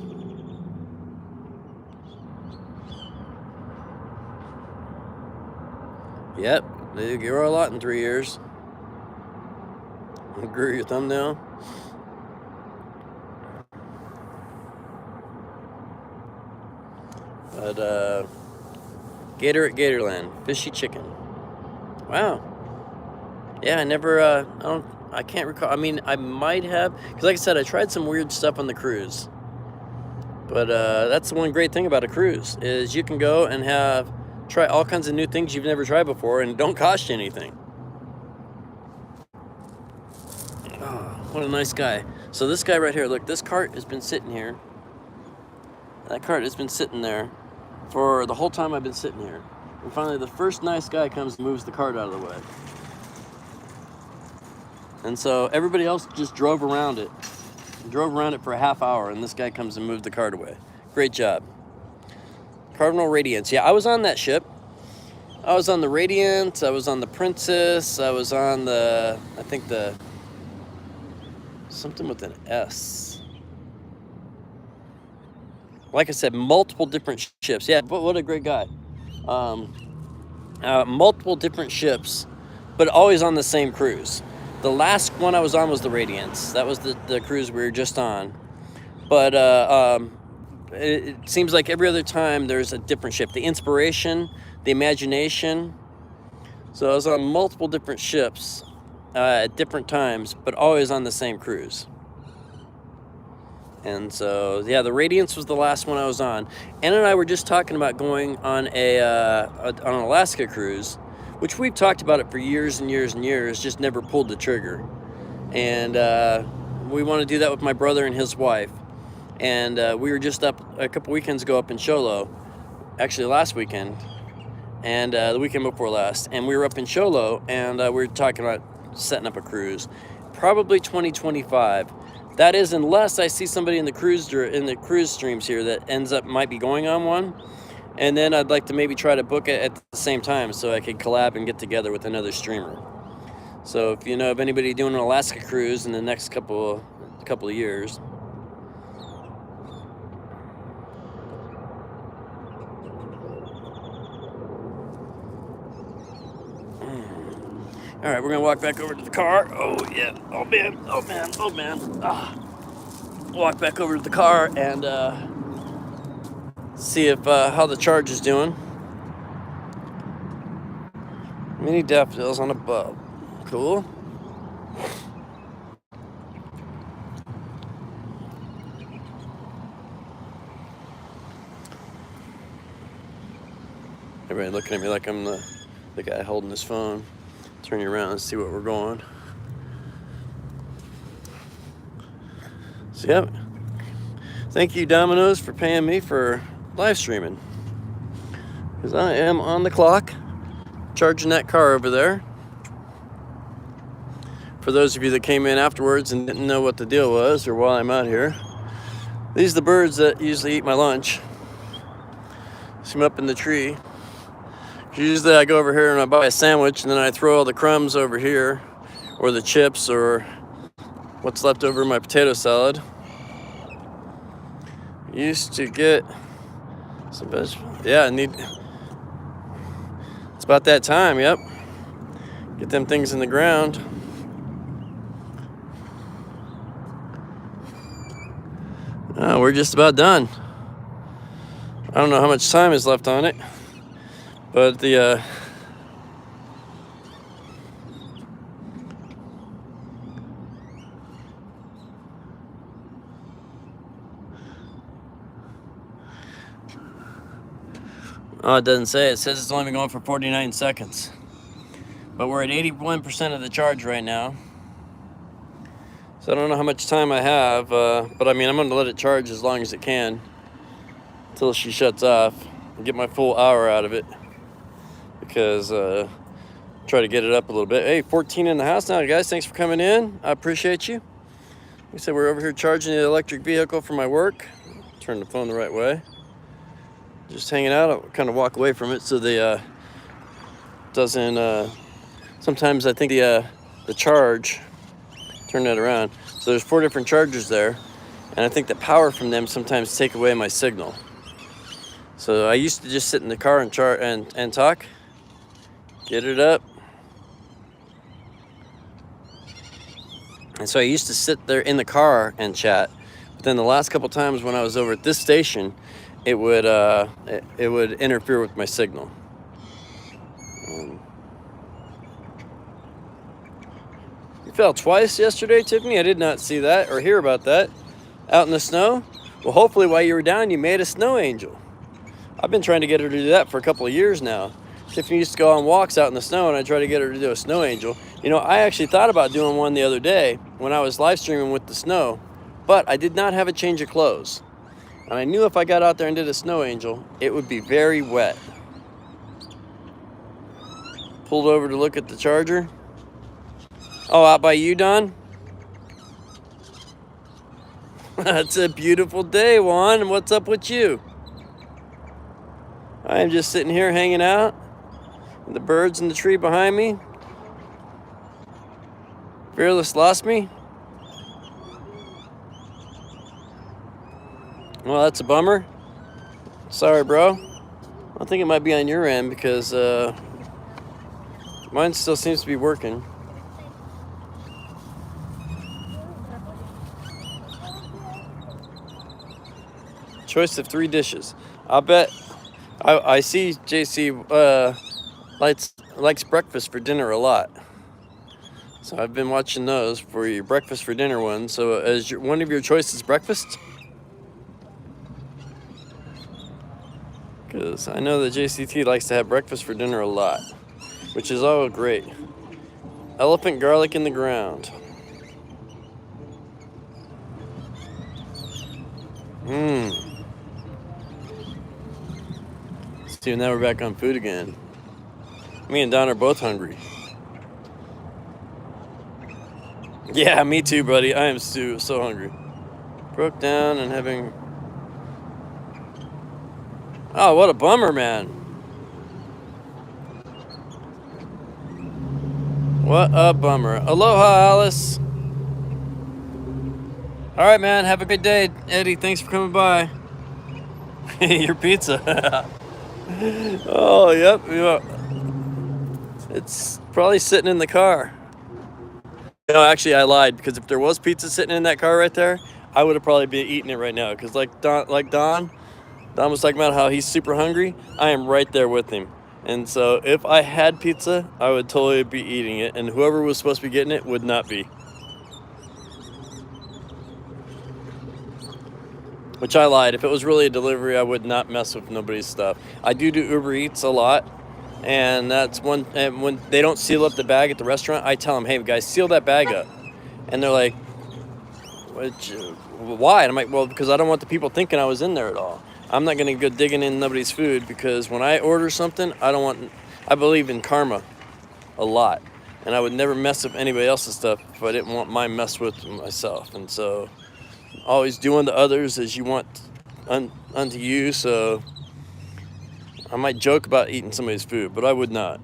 Yep, they grow a lot in 3 years. Grew your thumbnail. But gator at Gatorland, fishy chicken. Wow. Yeah, I never. I can't recall. I mean, I might have, because like I said, I tried some weird stuff on the cruise. But that's the one great thing about a cruise is you can go and try all kinds of new things you've never tried before, and it don't cost you anything. Oh, what a nice guy. So this guy right here, look, this cart has been sitting here. That cart has been sitting there for the whole time I've been sitting here. And finally, the first nice guy comes and moves the cart out of the way. And so everybody else just drove around it for a half hour, and this guy comes and moved the cart away. Great job. Cardinal Radiance. Yeah, I was on that ship. I was on the Radiant. I was on the Princess. I was on something with an S. Like I said, multiple different ships. Yeah, but what a great guy. Multiple different ships, but always on the same cruise. The last one I was on was the Radiance. That was the cruise we were just on. But it seems like every other time there's a different ship. The Inspiration, the Imagination. So I was on multiple different ships at different times, but always on the same cruise. And so, yeah, the Radiance was the last one I was on. Ann and I were just talking about going on an Alaska cruise, which we've talked about it for years and years and years, just never pulled the trigger. And we want to do that with my brother and his wife. And we were just up a couple weekends ago up in Show Low, actually last weekend, and the weekend before last. And we were up in Show Low, and we were talking about setting up a cruise. Probably 2025. That is, unless I see somebody in the cruise streams here that might be going on one. And then I'd like to maybe try to book it at the same time so I could collab and get together with another streamer. So if you know of anybody doing an Alaska cruise in the next couple of years. All right, we're gonna walk back over to the car. Oh yeah, oh man. walk back over to the car and see if how the charge is doing. Mini daffodils on a bulb. Cool. Everybody looking at me like I'm the guy holding his phone. Turn you around and see what we're going. So, yep. Thank you, Domino's, for paying me for live streaming. Because I am on the clock, charging that car over there. For those of you that came in afterwards and didn't know what the deal was or why I'm out here, these are the birds that usually eat my lunch. See them up in the tree. Usually I go over here and I buy a sandwich and then I throw all the crumbs over here, or the chips, or what's left over in my potato salad. Used to get some vegetables. Yeah, it's about that time, yep. Get them things in the ground. We're just about done. I don't know how much time is left on it, but the oh, it doesn't say. It says it's only been going for 49 seconds. But we're at 81% of the charge right now. So I don't know how much time I have, but I mean, I'm going to let it charge as long as it can until she shuts off and get my full hour out of it, because try to get it up a little bit. Hey, 14 in the house now, guys. Thanks for coming in. I appreciate you. Like I said, we're over here charging the electric vehicle for my work. Turn the phone the right way. Just hanging out. I'll kind of walk away from it so the doesn't. Sometimes I think the charge. Turn that around. So there's 4 different chargers there, and I think the power from them sometimes take away my signal. So I used to just sit in the car and talk. Get it up. And so I used to sit there in the car and chat. But then the last couple times when I was over at this station, it would interfere with my signal. You fell twice yesterday, Tiffany? I did not see that or hear about that. Out in the snow? Well, hopefully while you were down, you made a snow angel. I've been trying to get her to do that for a couple of years now. Tiffany used to go on walks out in the snow, and I tried to get her to do a snow angel. You know, I actually thought about doing one the other day when I was live streaming with the snow, but I did not have a change of clothes. And I knew if I got out there and did a snow angel, it would be very wet. Pulled over to look at the charger. Oh, out by you, Don? It's a beautiful day, Juan. What's up with you? I am just sitting here hanging out. The birds in the tree behind me. Fearless lost me. Well, that's a bummer. Sorry, bro. I think it might be on your end because mine still seems to be working. Choice of 3 dishes. I'll bet. I see JC likes breakfast for dinner a lot. So I've been watching those for your breakfast for dinner ones. So is one of your choices breakfast? Because I know that JCT likes to have breakfast for dinner a lot, which is all great. Elephant garlic in the ground. See, now we're back on food again. Me and Don are both hungry. Yeah, me too, buddy. I am so hungry. Broke down and having... Oh, what a bummer, man. What a bummer. Aloha, Alice. All right, man. Have a good day, Eddie. Thanks for coming by. Your pizza. Oh, yep. It's probably sitting in the car. No, actually, I lied, because if there was pizza sitting in that car right there, I would have probably been eating it right now. Because Don was talking about how he's super hungry. I am right there with him. And so if I had pizza, I would totally be eating it. And whoever was supposed to be getting it would not be. Which I lied. If it was really a delivery, I would not mess with nobody's stuff. I do Uber Eats a lot. And that's one. And when they don't seal up the bag at the restaurant, I tell them, hey, guys, seal that bag up. And they're like, why? And I'm like, well, because I don't want the people thinking I was in there at all. I'm not going to go digging in nobody's food, because when I order something, I believe in karma a lot. And I would never mess with anybody else's stuff if I didn't want my mess with myself. And so always do unto others as you want unto you. So I might joke about eating somebody's food, but I would not.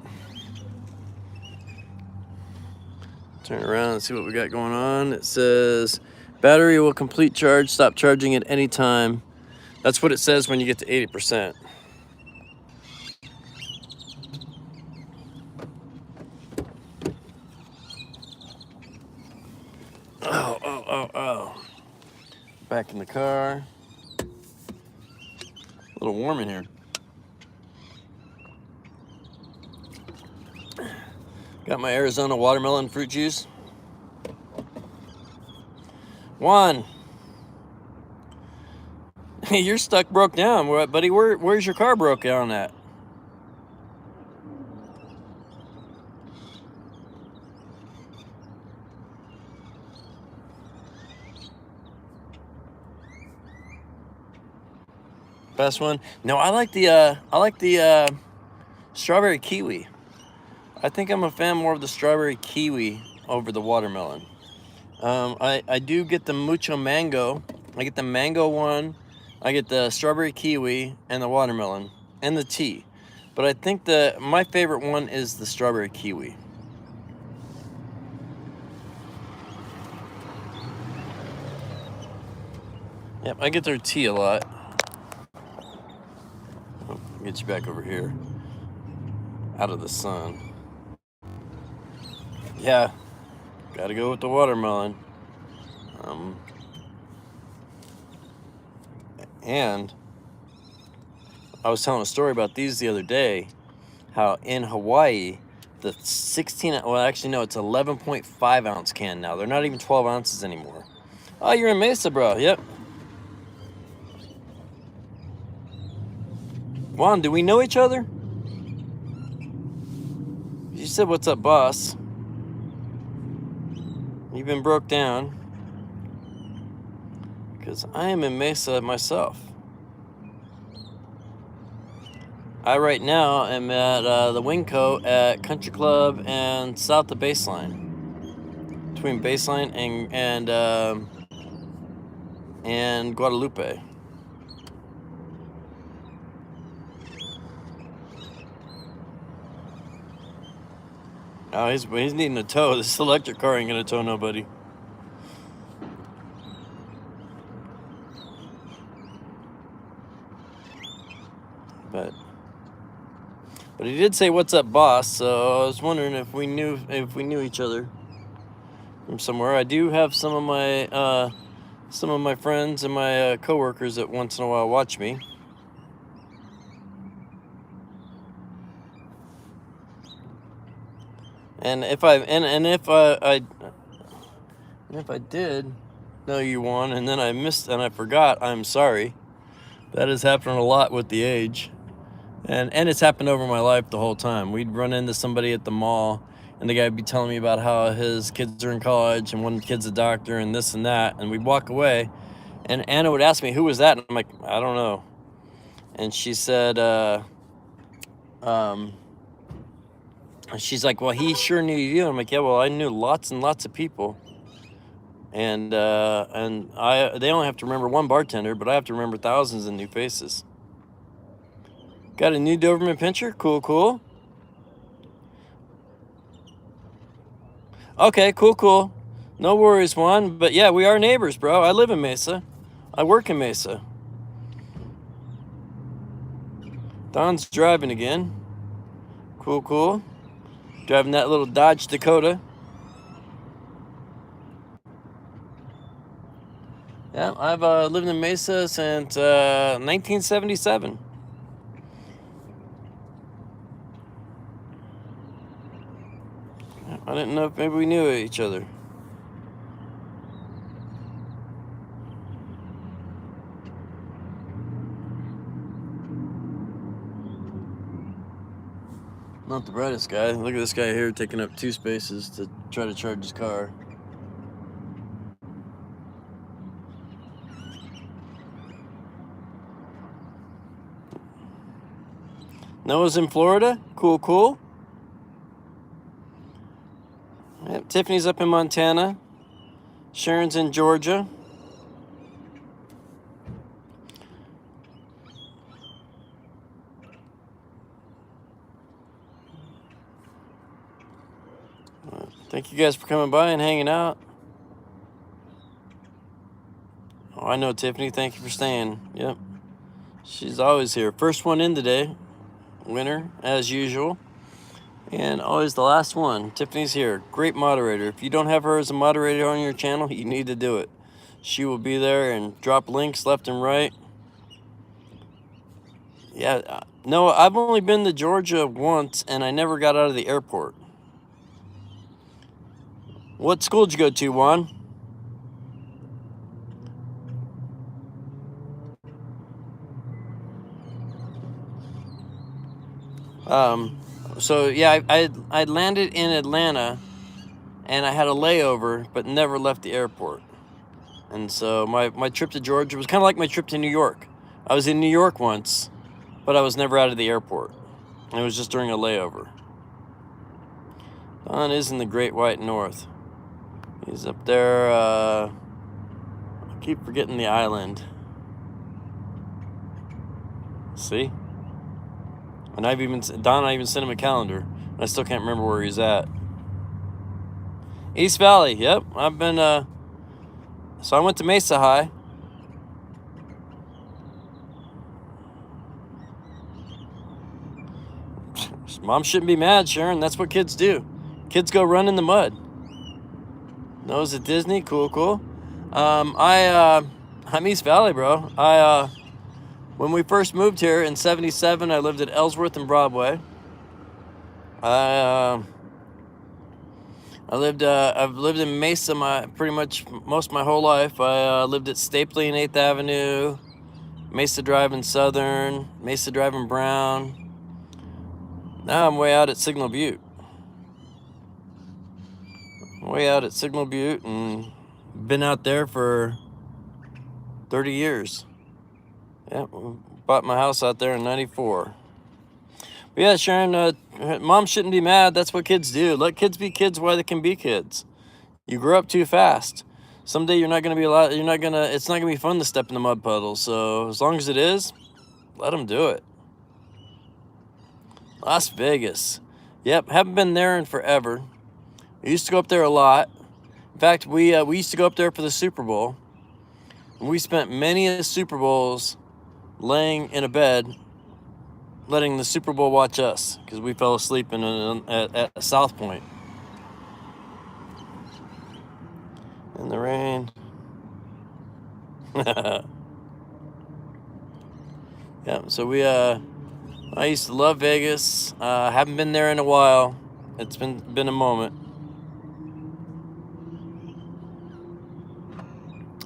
Turn around and see what we got going on. It says, battery will complete charge. Stop charging at any time. That's what it says when you get to 80%. Oh. Back in the car. A little warm in here. Got my Arizona watermelon fruit juice. Juan. Hey, you're stuck broke down, buddy. Where's your car broke down at? Best one? No, I like the strawberry kiwi. I think I'm a fan more of the strawberry kiwi over the watermelon. I do get the mucho mango. I get the mango one. I get the strawberry kiwi and the watermelon and the tea. But I think my favorite one is the strawberry kiwi. Yep, I get their tea a lot. Oh, get you back over here. Out of the sun. Yeah, gotta go with the watermelon. And I was telling a story about these the other day, how in Hawaii, the 11.5 ounce can now. They're not even 12 ounces anymore. Oh, you're in Mesa, bro. Yep. Juan, do we know each other? You said, what's up, boss? You've been broke down. Because I am in Mesa myself. I right now am at the Wingco at Country Club and south of Baseline. Between Baseline and Guadalupe. Oh, he's needing a tow. This electric car ain't gonna tow nobody. But he did say, "What's up, boss?" So I was wondering if we knew each other from somewhere. I do have some of my friends and my coworkers that once in a while watch me. And if I did know you, Juan, and then I missed and I forgot, I'm sorry. That has happened a lot with the age. And it's happened over my life the whole time. We'd run into somebody at the mall, and the guy would be telling me about how his kids are in college, and one kid's a doctor, and this and that. And we'd walk away, and Anna would ask me, who was that? And I'm like, I don't know. And she said, she's like, well, he sure knew you. I'm like, yeah, well, I knew lots and lots of people. And they only have to remember one bartender, but I have to remember thousands of new faces. Got a new Doberman Pinscher? Cool. Okay, cool. No worries, Juan. But yeah, we are neighbors, bro. I live in Mesa. I work in Mesa. Don's driving again. Cool. Driving that little Dodge Dakota. Yeah, Yeah, I've lived in Mesa since 1977. I didn't know if maybe we knew each other. Not the brightest guy. Look at this guy here taking up 2 spaces to try to charge his car. Noah's in Florida. Cool, cool. Yep, Tiffany's up in Montana. Sharon's in Georgia. Thank you guys for coming by and hanging out. Oh, I know Tiffany. Thank you for staying. Yep. She's always here. First one in today. Winner, as usual. And always the last one. Tiffany's here. Great moderator. If you don't have her as a moderator on your channel, you need to do it. She will be there and drop links left and right. Yeah. No, I've only been to Georgia once, and I never got out of the airport. What school did you go to, Juan? So yeah, I landed in Atlanta, and I had a layover, but never left the airport. And so my trip to Georgia was kind of like my trip to New York. I was in New York once, but I was never out of the airport. It was just during a layover. Don is in the Great White North. He's up there, I keep forgetting the island. See? And I even sent him a calendar. I still can't remember where he's at. East Valley, yep. I've been, so I went to Mesa High. Mom shouldn't be mad, Sharon. That's what kids do. Kids go run in the mud. Nose at Disney, cool, cool. I'm East Valley, bro. When we first moved here in '77, I lived at Ellsworth and Broadway. I've lived in Mesa pretty much most of my whole life. I lived at Stapley and 8th Avenue, Mesa Drive and Southern, Mesa Drive and Brown. Now I'm way out at Signal Butte. And been out there for 30 years. Yeah, bought my house out there in '94. But yeah, Sharon, Mom shouldn't be mad. That's what kids do. Let kids be kids while they can be kids. You grow up too fast. Someday it's not gonna be fun to step in the mud puddle. So as long as it is, let them do it. Las Vegas. Yep, haven't been there in forever. We used to go up there a lot. In fact, we used to go up there for the Super Bowl. And we spent many Super Bowls laying in a bed, letting the Super Bowl watch us, because we fell asleep at South Point. In the rain. Yeah, so I used to love Vegas. Haven't been there in a while. It's been a moment.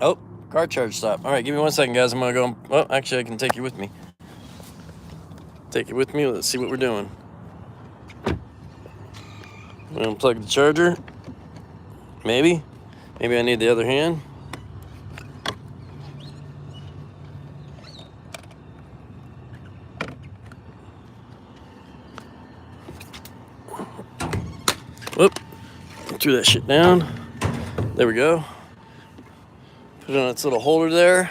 Oh, car charge stop. All right, give me 1 second, guys. I'm gonna go. Well, actually, I can take you with me. Take it with me. Let's see what we're doing. I'm gonna plug the charger. Maybe I need the other hand. Whoop! Threw that shit down. There we go. Put it on its little holder there.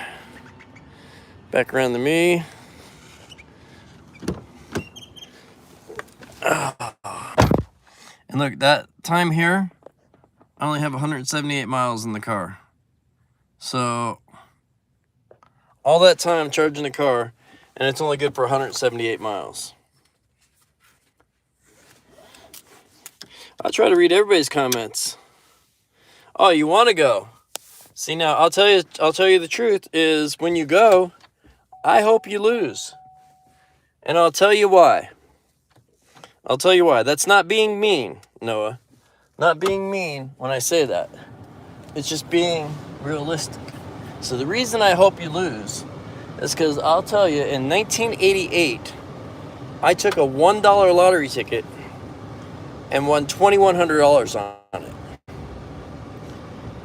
Back around to me. And look, that time here, I only have 178 miles in the car. So, all that time charging the car, and it's only good for 178 miles. I try to read everybody's comments. Oh, you want to go? See, now I'll tell you the truth is when you go, I hope you lose. And I'll tell you why. That's not being mean, Noah. Not being mean when I say that. It's just being realistic. So the reason I hope you lose is because I'll tell you, in 1988, I took a $1 lottery ticket and won $2,100 on it.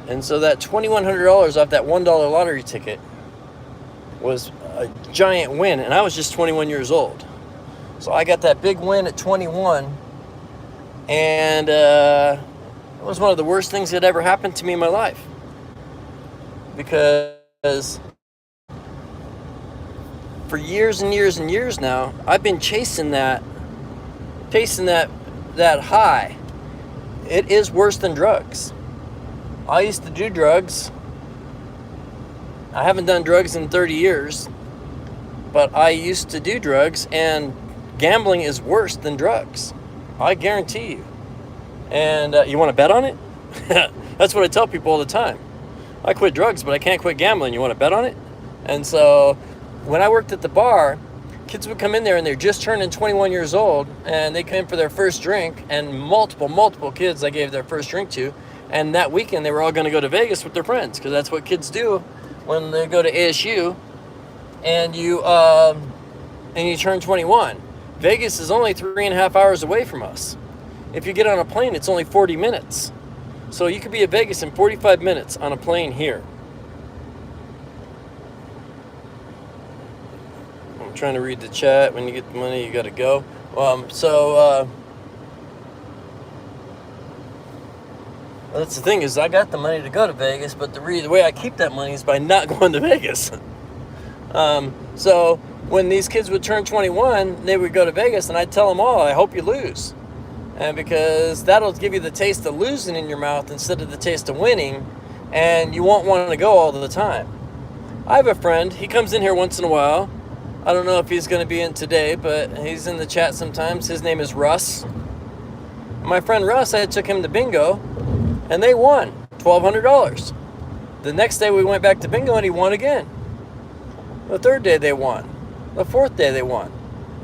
And so that $2,100 off that $1 lottery ticket was a giant win, and I was just 21 years old. So I got that big win at 21, and it was one of the worst things that ever happened to me in my life. Because for years and years and years now, I've been chasing that high. It is worse than drugs. I used to do drugs. I haven't done drugs in 30 years, but I used to do drugs, and gambling is worse than drugs. I guarantee you. And you want to bet on it? That's what I tell people all the time. I quit drugs, but I can't quit gambling. You want to bet on it? And so when I worked at the bar, kids would come in there and they're just turning 21 years old, and they come in for their first drink, and multiple kids I gave their first drink to. And that weekend, they were all going to go to Vegas with their friends, because that's what kids do when they go to ASU and you turn 21. Vegas is only 3.5 hours away from us. If you get on a plane, it's only 40 minutes. So you could be at Vegas in 45 minutes on a plane here. I'm trying to read the chat. When you get the money, you got to go. That's the thing, is I got the money to go to Vegas, but the way I keep that money is by not going to Vegas. So when these kids would turn 21, they would go to Vegas, and I'd tell them all, I hope you lose. And because that'll give you the taste of losing in your mouth instead of the taste of winning, and you won't want to go all the time. I have a friend, he comes in here once in a while. I don't know if he's going to be in today, but he's in the chat sometimes. His name is Russ. My friend Russ, I took him to bingo, and they won $1,200. The next day we went back to bingo, and he won again. The third day they won. The fourth day they won.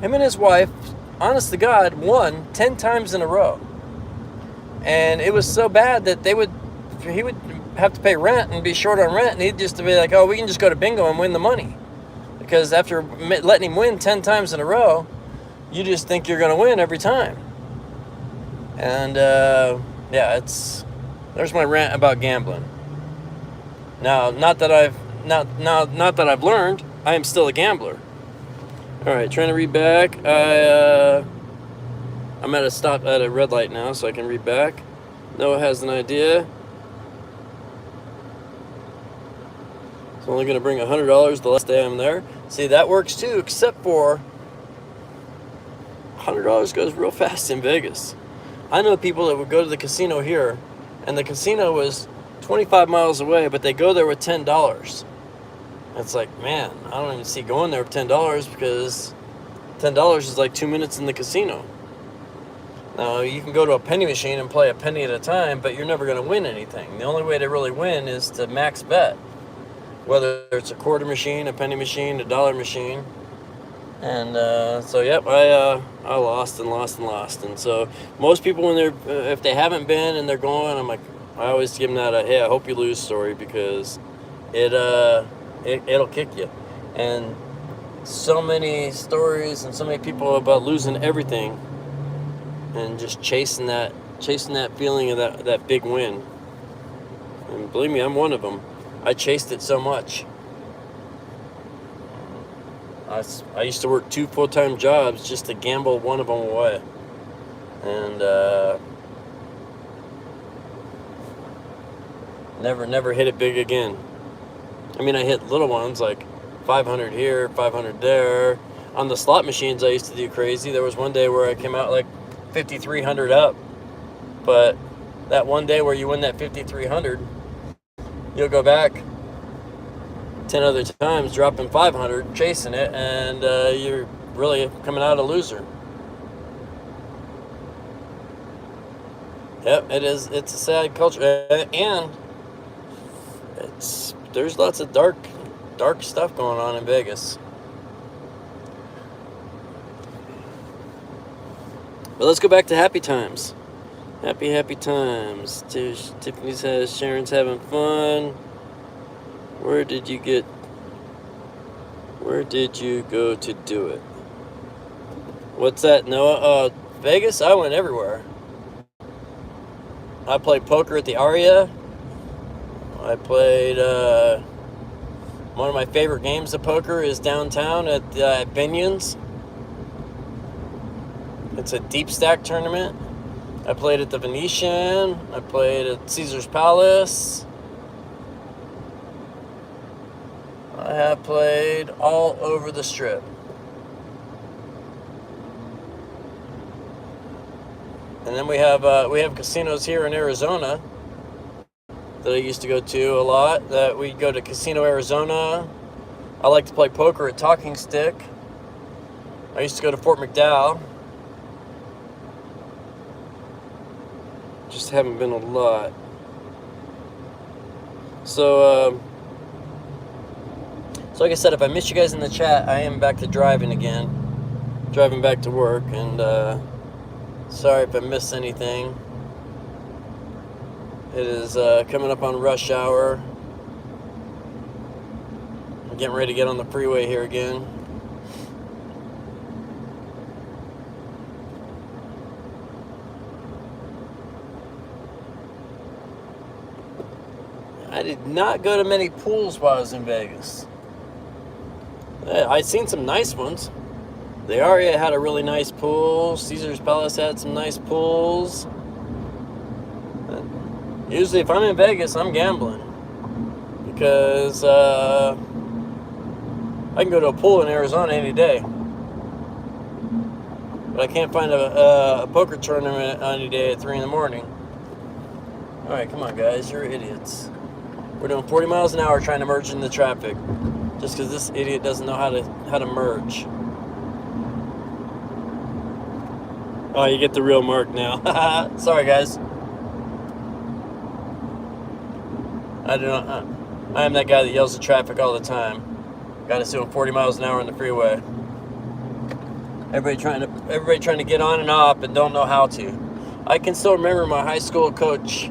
Him and his wife, honest to God, won 10 times in a row. And it was so bad that he would have to pay rent and be short on rent, and he'd just be like, oh, we can just go to bingo and win the money. Because after letting him win 10 times in a row, you just think you're going to win every time. And there's my rant about gambling. Now, not that I've learned, I am still a gambler. All right, trying to read back. I'm at a red light now, so I can read back. Noah has an idea. It's only going to bring $100 the last day I'm there. See, that works too, except for $100 goes real fast in Vegas. I know people that would go to the casino here, and the casino was 25 miles away, but they go there with $10. It's like, man, I don't even see going there with $10, because $10 is like 2 minutes in the casino. Now, you can go to a penny machine and play a penny at a time, but you're never going to win anything. The only way to really win is to max bet. Whether it's a quarter machine, a penny machine, a dollar machine. And I lost and lost and lost. And so most people, if they haven't been and they're going, I'm like, I always give them that hey, I hope you lose story, because it'll kick you. And so many stories and so many people about losing everything and just chasing that feeling of that big win. And believe me, I'm one of them. I chased it so much. I used to work 2 full-time jobs just to gamble one of them away. And never hit it big again. I mean, I hit little ones like 500 here, 500 there. On the slot machines, I used to do crazy. There was one day where I came out like 5,300 up. But that one day where you win that 5,300, you'll go back 10 other times, dropping 500, chasing it, and you're really coming out a loser. Yep, it is. It's a sad culture, and there's lots of dark stuff going on in Vegas. But let's go back to happy times. Happy times. Tiffany says Sharon's having fun. Where did you go to do it? What's that, Noah? Vegas? I went everywhere. I played poker at the Aria. I played, one of my favorite games of poker is downtown at Binion's. It's a deep stack tournament. I played at the Venetian. I played at Caesar's Palace. I have played all over the Strip. And then we have casinos here in Arizona that I used to go to a lot. That we go to Casino Arizona. I like to play poker at Talking Stick. I used to go to Fort McDowell. Just haven't been a lot. So like I said, if I miss you guys in the chat, I am back to driving again. Driving back to work, and sorry if I missed anything. It is coming up on rush hour. I'm getting ready to get on the freeway here again. I did not go to many pools while I was in Vegas. I'd seen some nice ones. The Aria had a really nice pool. Caesar's Palace had some nice pools. Usually if I'm in Vegas, I'm gambling. Because I can go to a pool in Arizona any day. But I can't find a poker tournament any day at 3 in the morning. Alright, come on guys, you're idiots. We're doing 40 miles an hour trying to merge into traffic. Just because this idiot doesn't know how to merge. Oh, you get the real mark now. Sorry, guys. I am that guy that yells at traffic all the time. Got us doing 40 miles an hour on the freeway. Everybody trying to get on and off and don't know how to. I can still remember my high school coach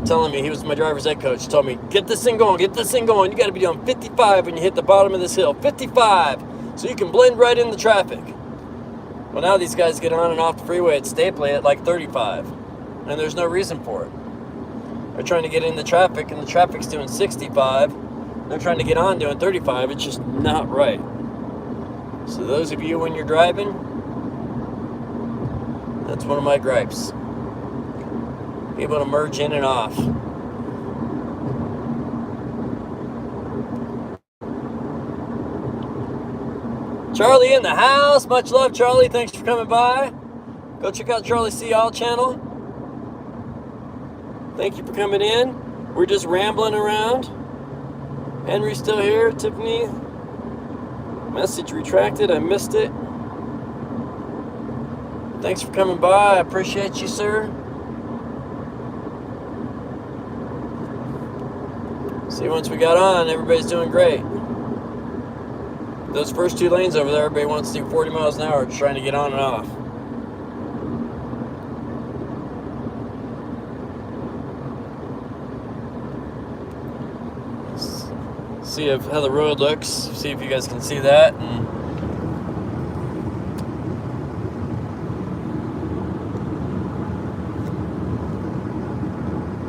telling me, he was my driver's ed coach, told me, get this thing going, you got to be doing 55 when you hit the bottom of this hill, 55, so you can blend right in the traffic. Well, now these guys get on and off the freeway at Stapley at like 35, and there's no reason for it. They're trying to get in the traffic, and the traffic's doing 65, they're trying to get on doing 35, it's just not right. So those of you, when you're driving, that's one of my gripes. Be able to merge in and off. Charlie in the house. Much love, Charlie. Thanks for coming by. Go check out Charlie Cial channel. Thank you for coming in. We're just rambling around. Henry's still here. Tiffany. Message retracted. I missed it. Thanks for coming by. I appreciate you, sir. See, once we got on, everybody's doing great. Those first 2 lanes over there, everybody wants to do 40 miles an hour, just trying to get on and off. Let's see how the road looks. See if you guys can see that.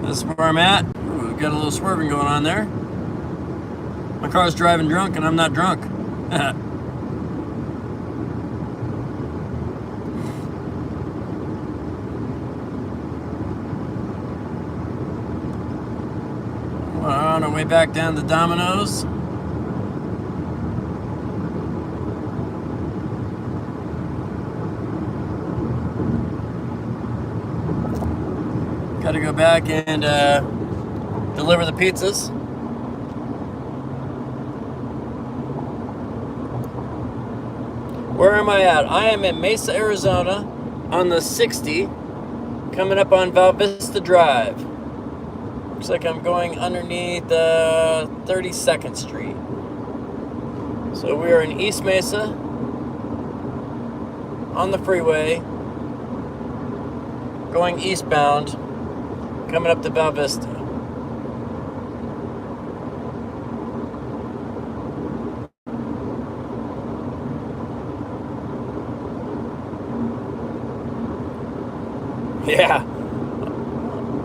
This is where I'm at. Ooh, got a little swerving going on there. My car's driving drunk and I'm not drunk. We're on our way back down to Domino's. Got to go back and deliver the pizzas. Where am I at? I am in Mesa, Arizona on the 60, coming up on Val Vista Drive. Looks like I'm going underneath 32nd Street. So we are in East Mesa on the freeway, going eastbound, coming up to Val Vista. Yeah.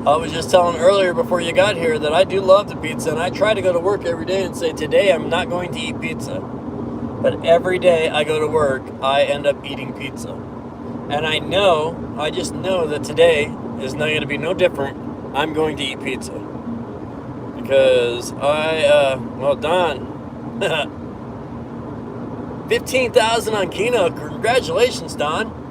I was just telling earlier before you got here that I do love the pizza, and I try to go to work every day and say, today I'm not going to eat pizza. But every day I go to work, I end up eating pizza. And I just know that today is not going to be no different. I'm going to eat pizza. Because Don, 15,000 on Keno. Congratulations, Don.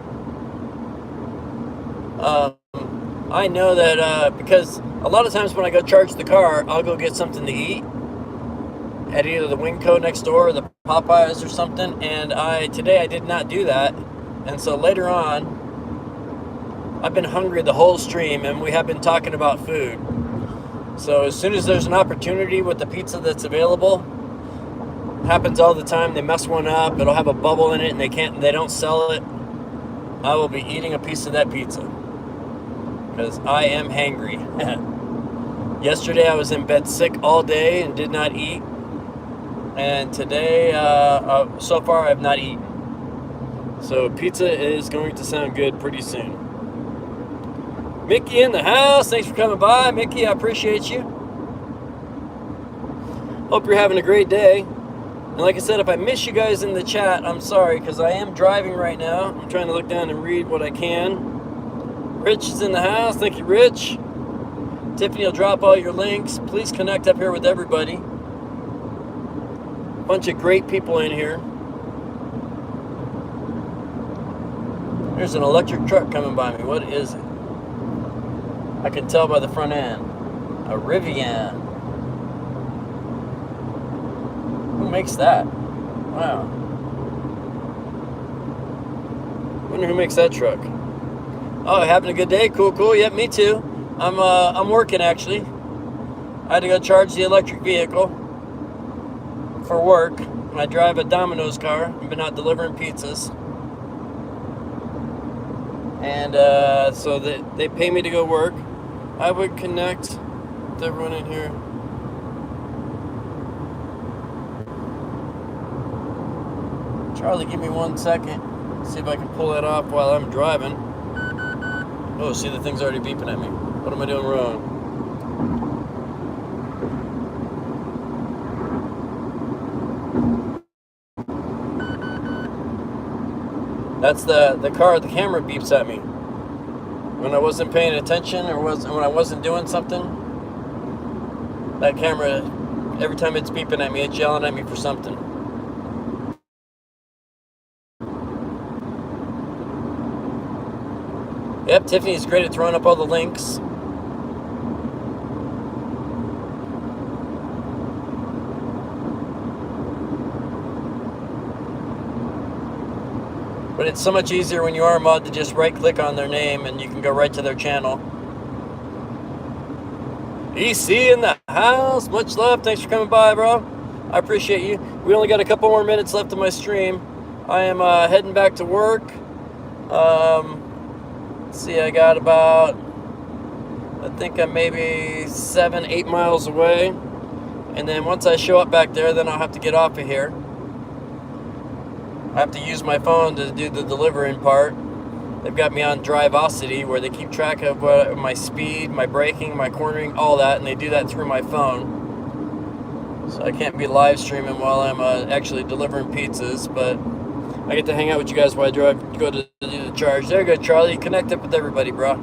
I know that because a lot of times when I go charge the car, I'll go get something to eat at either the Winco next door or the Popeyes or something, and today I did not do that, and so later on I've been hungry the whole stream, and we have been talking about food. So as soon as there's an opportunity with the pizza that's available, happens all the time, they mess one up, it'll have a bubble in it and they don't sell it, I will be eating a piece of that pizza because I am hangry. Yesterday I was in bed sick all day and did not eat. And today, so far, I've not eaten. So pizza is going to sound good pretty soon. Mickey in the house. Thanks for coming by. Mickey, I appreciate you. Hope you're having a great day. And like I said, if I miss you guys in the chat, I'm sorry, because I am driving right now. I'm trying to look down and read what I can. Rich is in the house. Thank you, Rich. Tiffany will drop all your links. Please connect up here with everybody. Bunch of great people in here. There's an electric truck coming by me. What is it? I can tell by the front end. A Rivian. Who makes that? Wow. Wonder who makes that truck. Oh, having a good day? Cool. Yep, me too. I'm working actually. I had to go charge the electric vehicle for work. I drive a Domino's car. I've been out delivering pizzas. And so they pay me to go work. I would connect with everyone in here. Charlie, give me 1 second. See if I can pull that off while I'm driving. Oh, see, the thing's already beeping at me. What am I doing wrong? That's the car, the camera beeps at me. When I wasn't paying attention or when I wasn't doing something, that camera, every time it's beeping at me, it's yelling at me for something. Yep, Tiffany's great at throwing up all the links. But it's so much easier when you are a mod to just right-click on their name and you can go right to their channel. EC in the house. Much love. Thanks for coming by, bro. I appreciate you. We only got a couple more minutes left of my stream. I am heading back to work. Let's see, I got about, I think I'm maybe 7-8 miles away. And then once I show up back there, then I'll have to get off of here. I have to use my phone to do the delivering part. They've got me on Drivocity, where they keep track of my speed, my braking, my cornering, all that, and they do that through my phone. So I can't be live streaming while I'm actually delivering pizzas, but I get to hang out with you guys while I drive to go to do the charge. There you go, Charlie. Connect up with everybody, bro.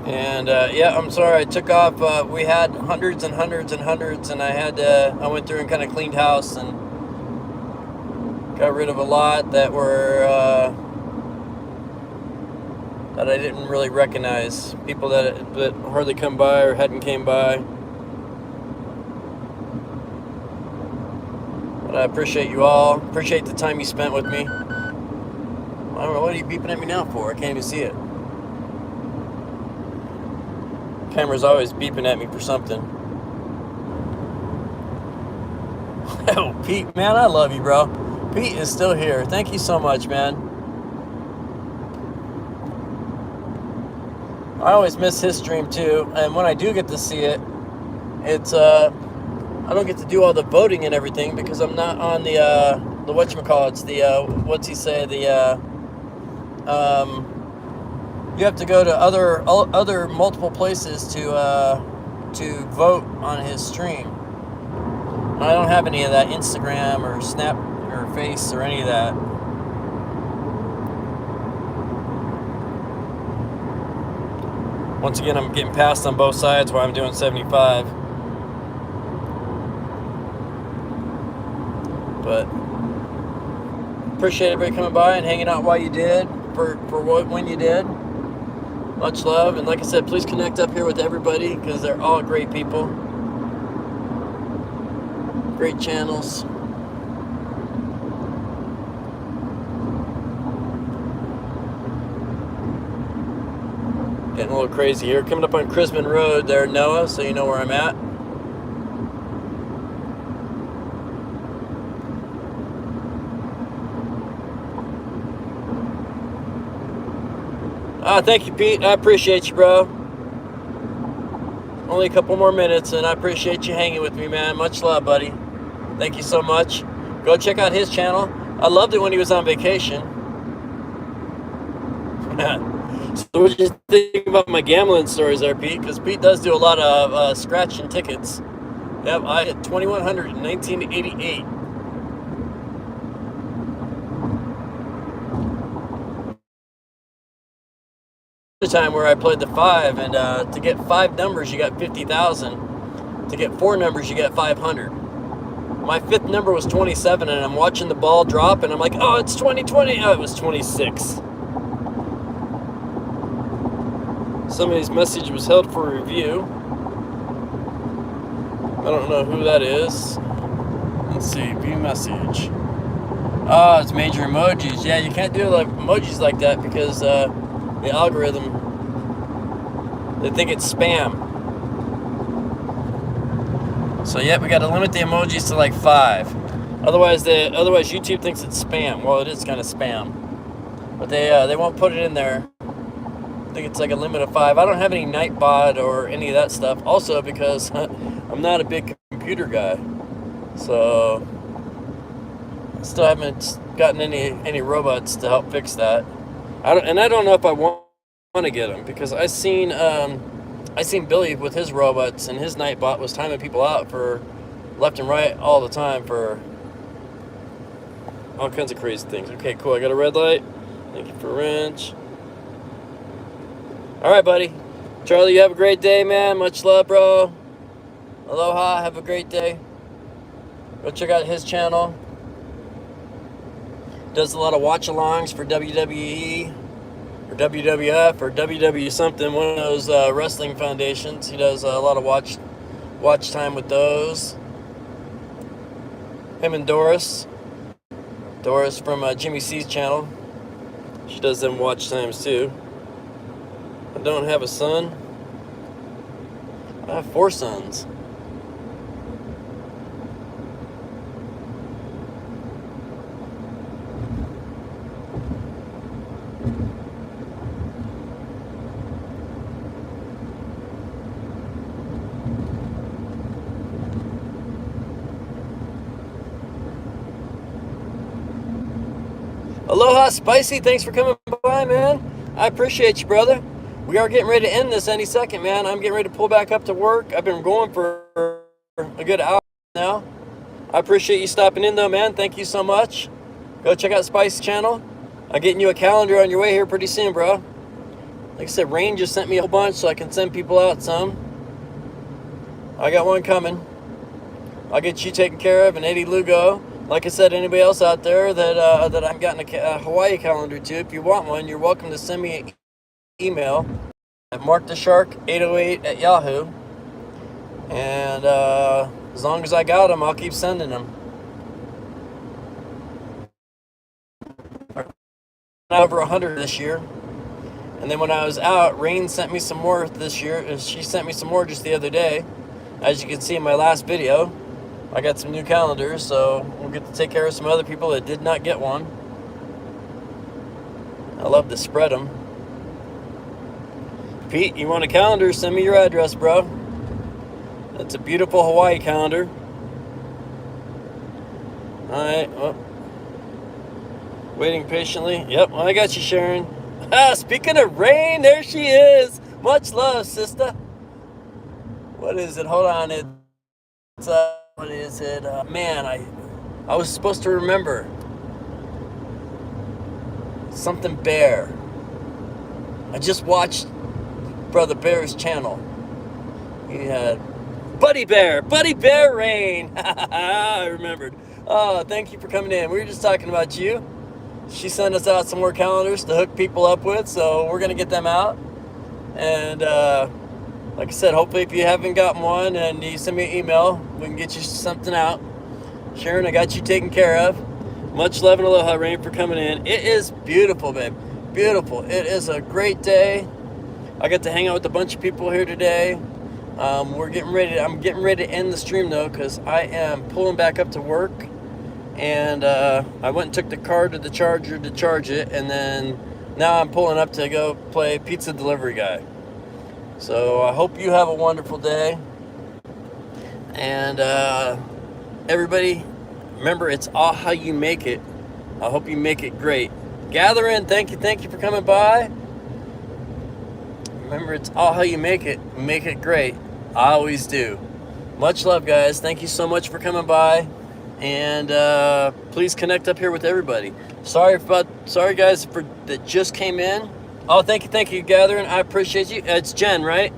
And yeah, I'm sorry I took off. We had hundreds and hundreds and hundreds, and I went through and kind of cleaned house and got rid of a lot that were that I didn't really recognize. People that hardly come by or hadn't came by. But I appreciate you all. Appreciate the time you spent with me. I don't know, what are you beeping at me now for? I can't even see it. Camera's always beeping at me for something. Oh, Pete, man, I love you, bro. Pete is still here. Thank you so much, man. I always miss his stream too, and when I do get to see it, it's I don't get to do all the voting and everything because I'm not on the whatchamacallits, what's he say, you have to go to other multiple places to vote on his stream. And I don't have any of that Instagram or Snap or Face or any of that. Once again, I'm getting passed on both sides while I'm doing 75. But appreciate everybody coming by and hanging out while you did, when you did. Much love, and like I said, please connect up here with everybody because they're all great people. Great channels. Getting a little crazy here. Coming up on Crisman Road there, Noah, so you know where I'm at. Thank you, Pete. I appreciate you, bro. Only a couple more minutes, and I appreciate you hanging with me, man. Much love, buddy. Thank you so much. Go check out his channel. I loved it when he was on vacation. So what did you think about my gambling stories there, Pete? Because Pete does do a lot of scratching tickets. Yep, I hit 2,100 in 1988. The time where I played the 5, and to get 5 numbers you got 50,000. To get 4 numbers you got 500. My 5th number was 27, and I'm watching the ball drop, and I'm like, oh, it's 2020. Oh, it was 26. Somebody's message was held for review. I don't know who that is. Let's see, view message. Oh, it's major emojis. Yeah, you can't do like emojis like that because the algorithm, they think it's spam. So yeah, we got to limit the emojis to like 5. Otherwise YouTube thinks it's spam. Well, it is kind of spam, but they won't put it in there. I think it's like a limit of 5. I don't have any Nightbot or any of that stuff. Also because I'm not a big computer guy, so I still haven't gotten any robots to help fix that. I don't know if I want to get them because I seen Billy with his robots, and his Nightbot was timing people out for left and right all the time for all kinds of crazy things. Okay, cool. I got a red light. Thank you for wrench. All right, buddy. Charlie, you have a great day, man. Much love, bro. Aloha. Have a great day. Go check out his channel. Does a lot of watch-alongs for WWE or WWF or WW something, one of those wrestling foundations. He does a lot of watch time with those. Him and Doris from Jimmy C's channel. She does them watch times too. I don't have a son. I have 4 sons. Aloha, Spicy. Thanks for coming by, man. I appreciate you, brother. We are getting ready to end this any second, man. I'm getting ready to pull back up to work. I've been going for a good hour now. I appreciate you stopping in, though, man. Thank you so much. Go check out Spice's channel. I'm getting you a calendar on your way here pretty soon, bro. Like I said, Rain just sent me a whole bunch so I can send people out some. I got one coming. I'll get you taken care of, and Eddie Lugo. Like I said, anybody else out there that I've gotten a Hawaii calendar to, if you want one, you're welcome to send me an email at marktheshark808@yahoo. And as long as I got them, I'll keep sending them. Over 100 this year. And then when I was out, Rain sent me some more this year. She sent me some more just the other day. As you can see in my last video, I got some new calendars, so we'll get to take care of some other people that did not get one. I love to spread them. Pete, you want a calendar? Send me your address, bro. That's a beautiful Hawaii calendar. Alright, well, waiting patiently. Yep, well, I got you, Sharon. Speaking of Rain, there she is. Much love, sister. What is it? Hold on. It's what is it? Man, I was supposed to remember. Something Bear. I just watched Brother Bear's channel. He had Buddy Bear Rain. I remembered. Oh, thank you for coming in. We were just talking about you. She sent us out some more calendars to hook people up with, so we're gonna get them out. And like I said, hopefully if you haven't gotten one and you send me an email, we can get you something out. Sharon, I got you taken care of. Much love and aloha, Rain, for coming in. It is beautiful, babe. Beautiful. It is a great day. I got to hang out with a bunch of people here today. I'm getting ready to end the stream though, because I am pulling back up to work. And I went and took the car to the charger to charge it, and then now I'm pulling up to go play pizza delivery guy. So I hope you have a wonderful day. And everybody, remember, it's all how you make it. I hope you make it great. Gathering, thank you for coming by. Remember, it's all how you make it. Make it great. I always do. Much love, guys. Thank you so much for coming by. And please connect up here with everybody. Sorry guys that just came in. Oh, thank you, Gathering. I appreciate you. It's Jen, right?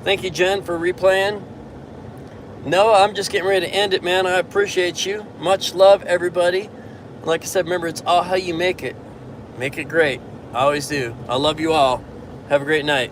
Thank you, Jen, for replaying. No, I'm just getting ready to end it, man. I appreciate you. Much love, everybody. Like I said, remember, it's all how you make it. Make it great. I always do. I love you all. Have a great night.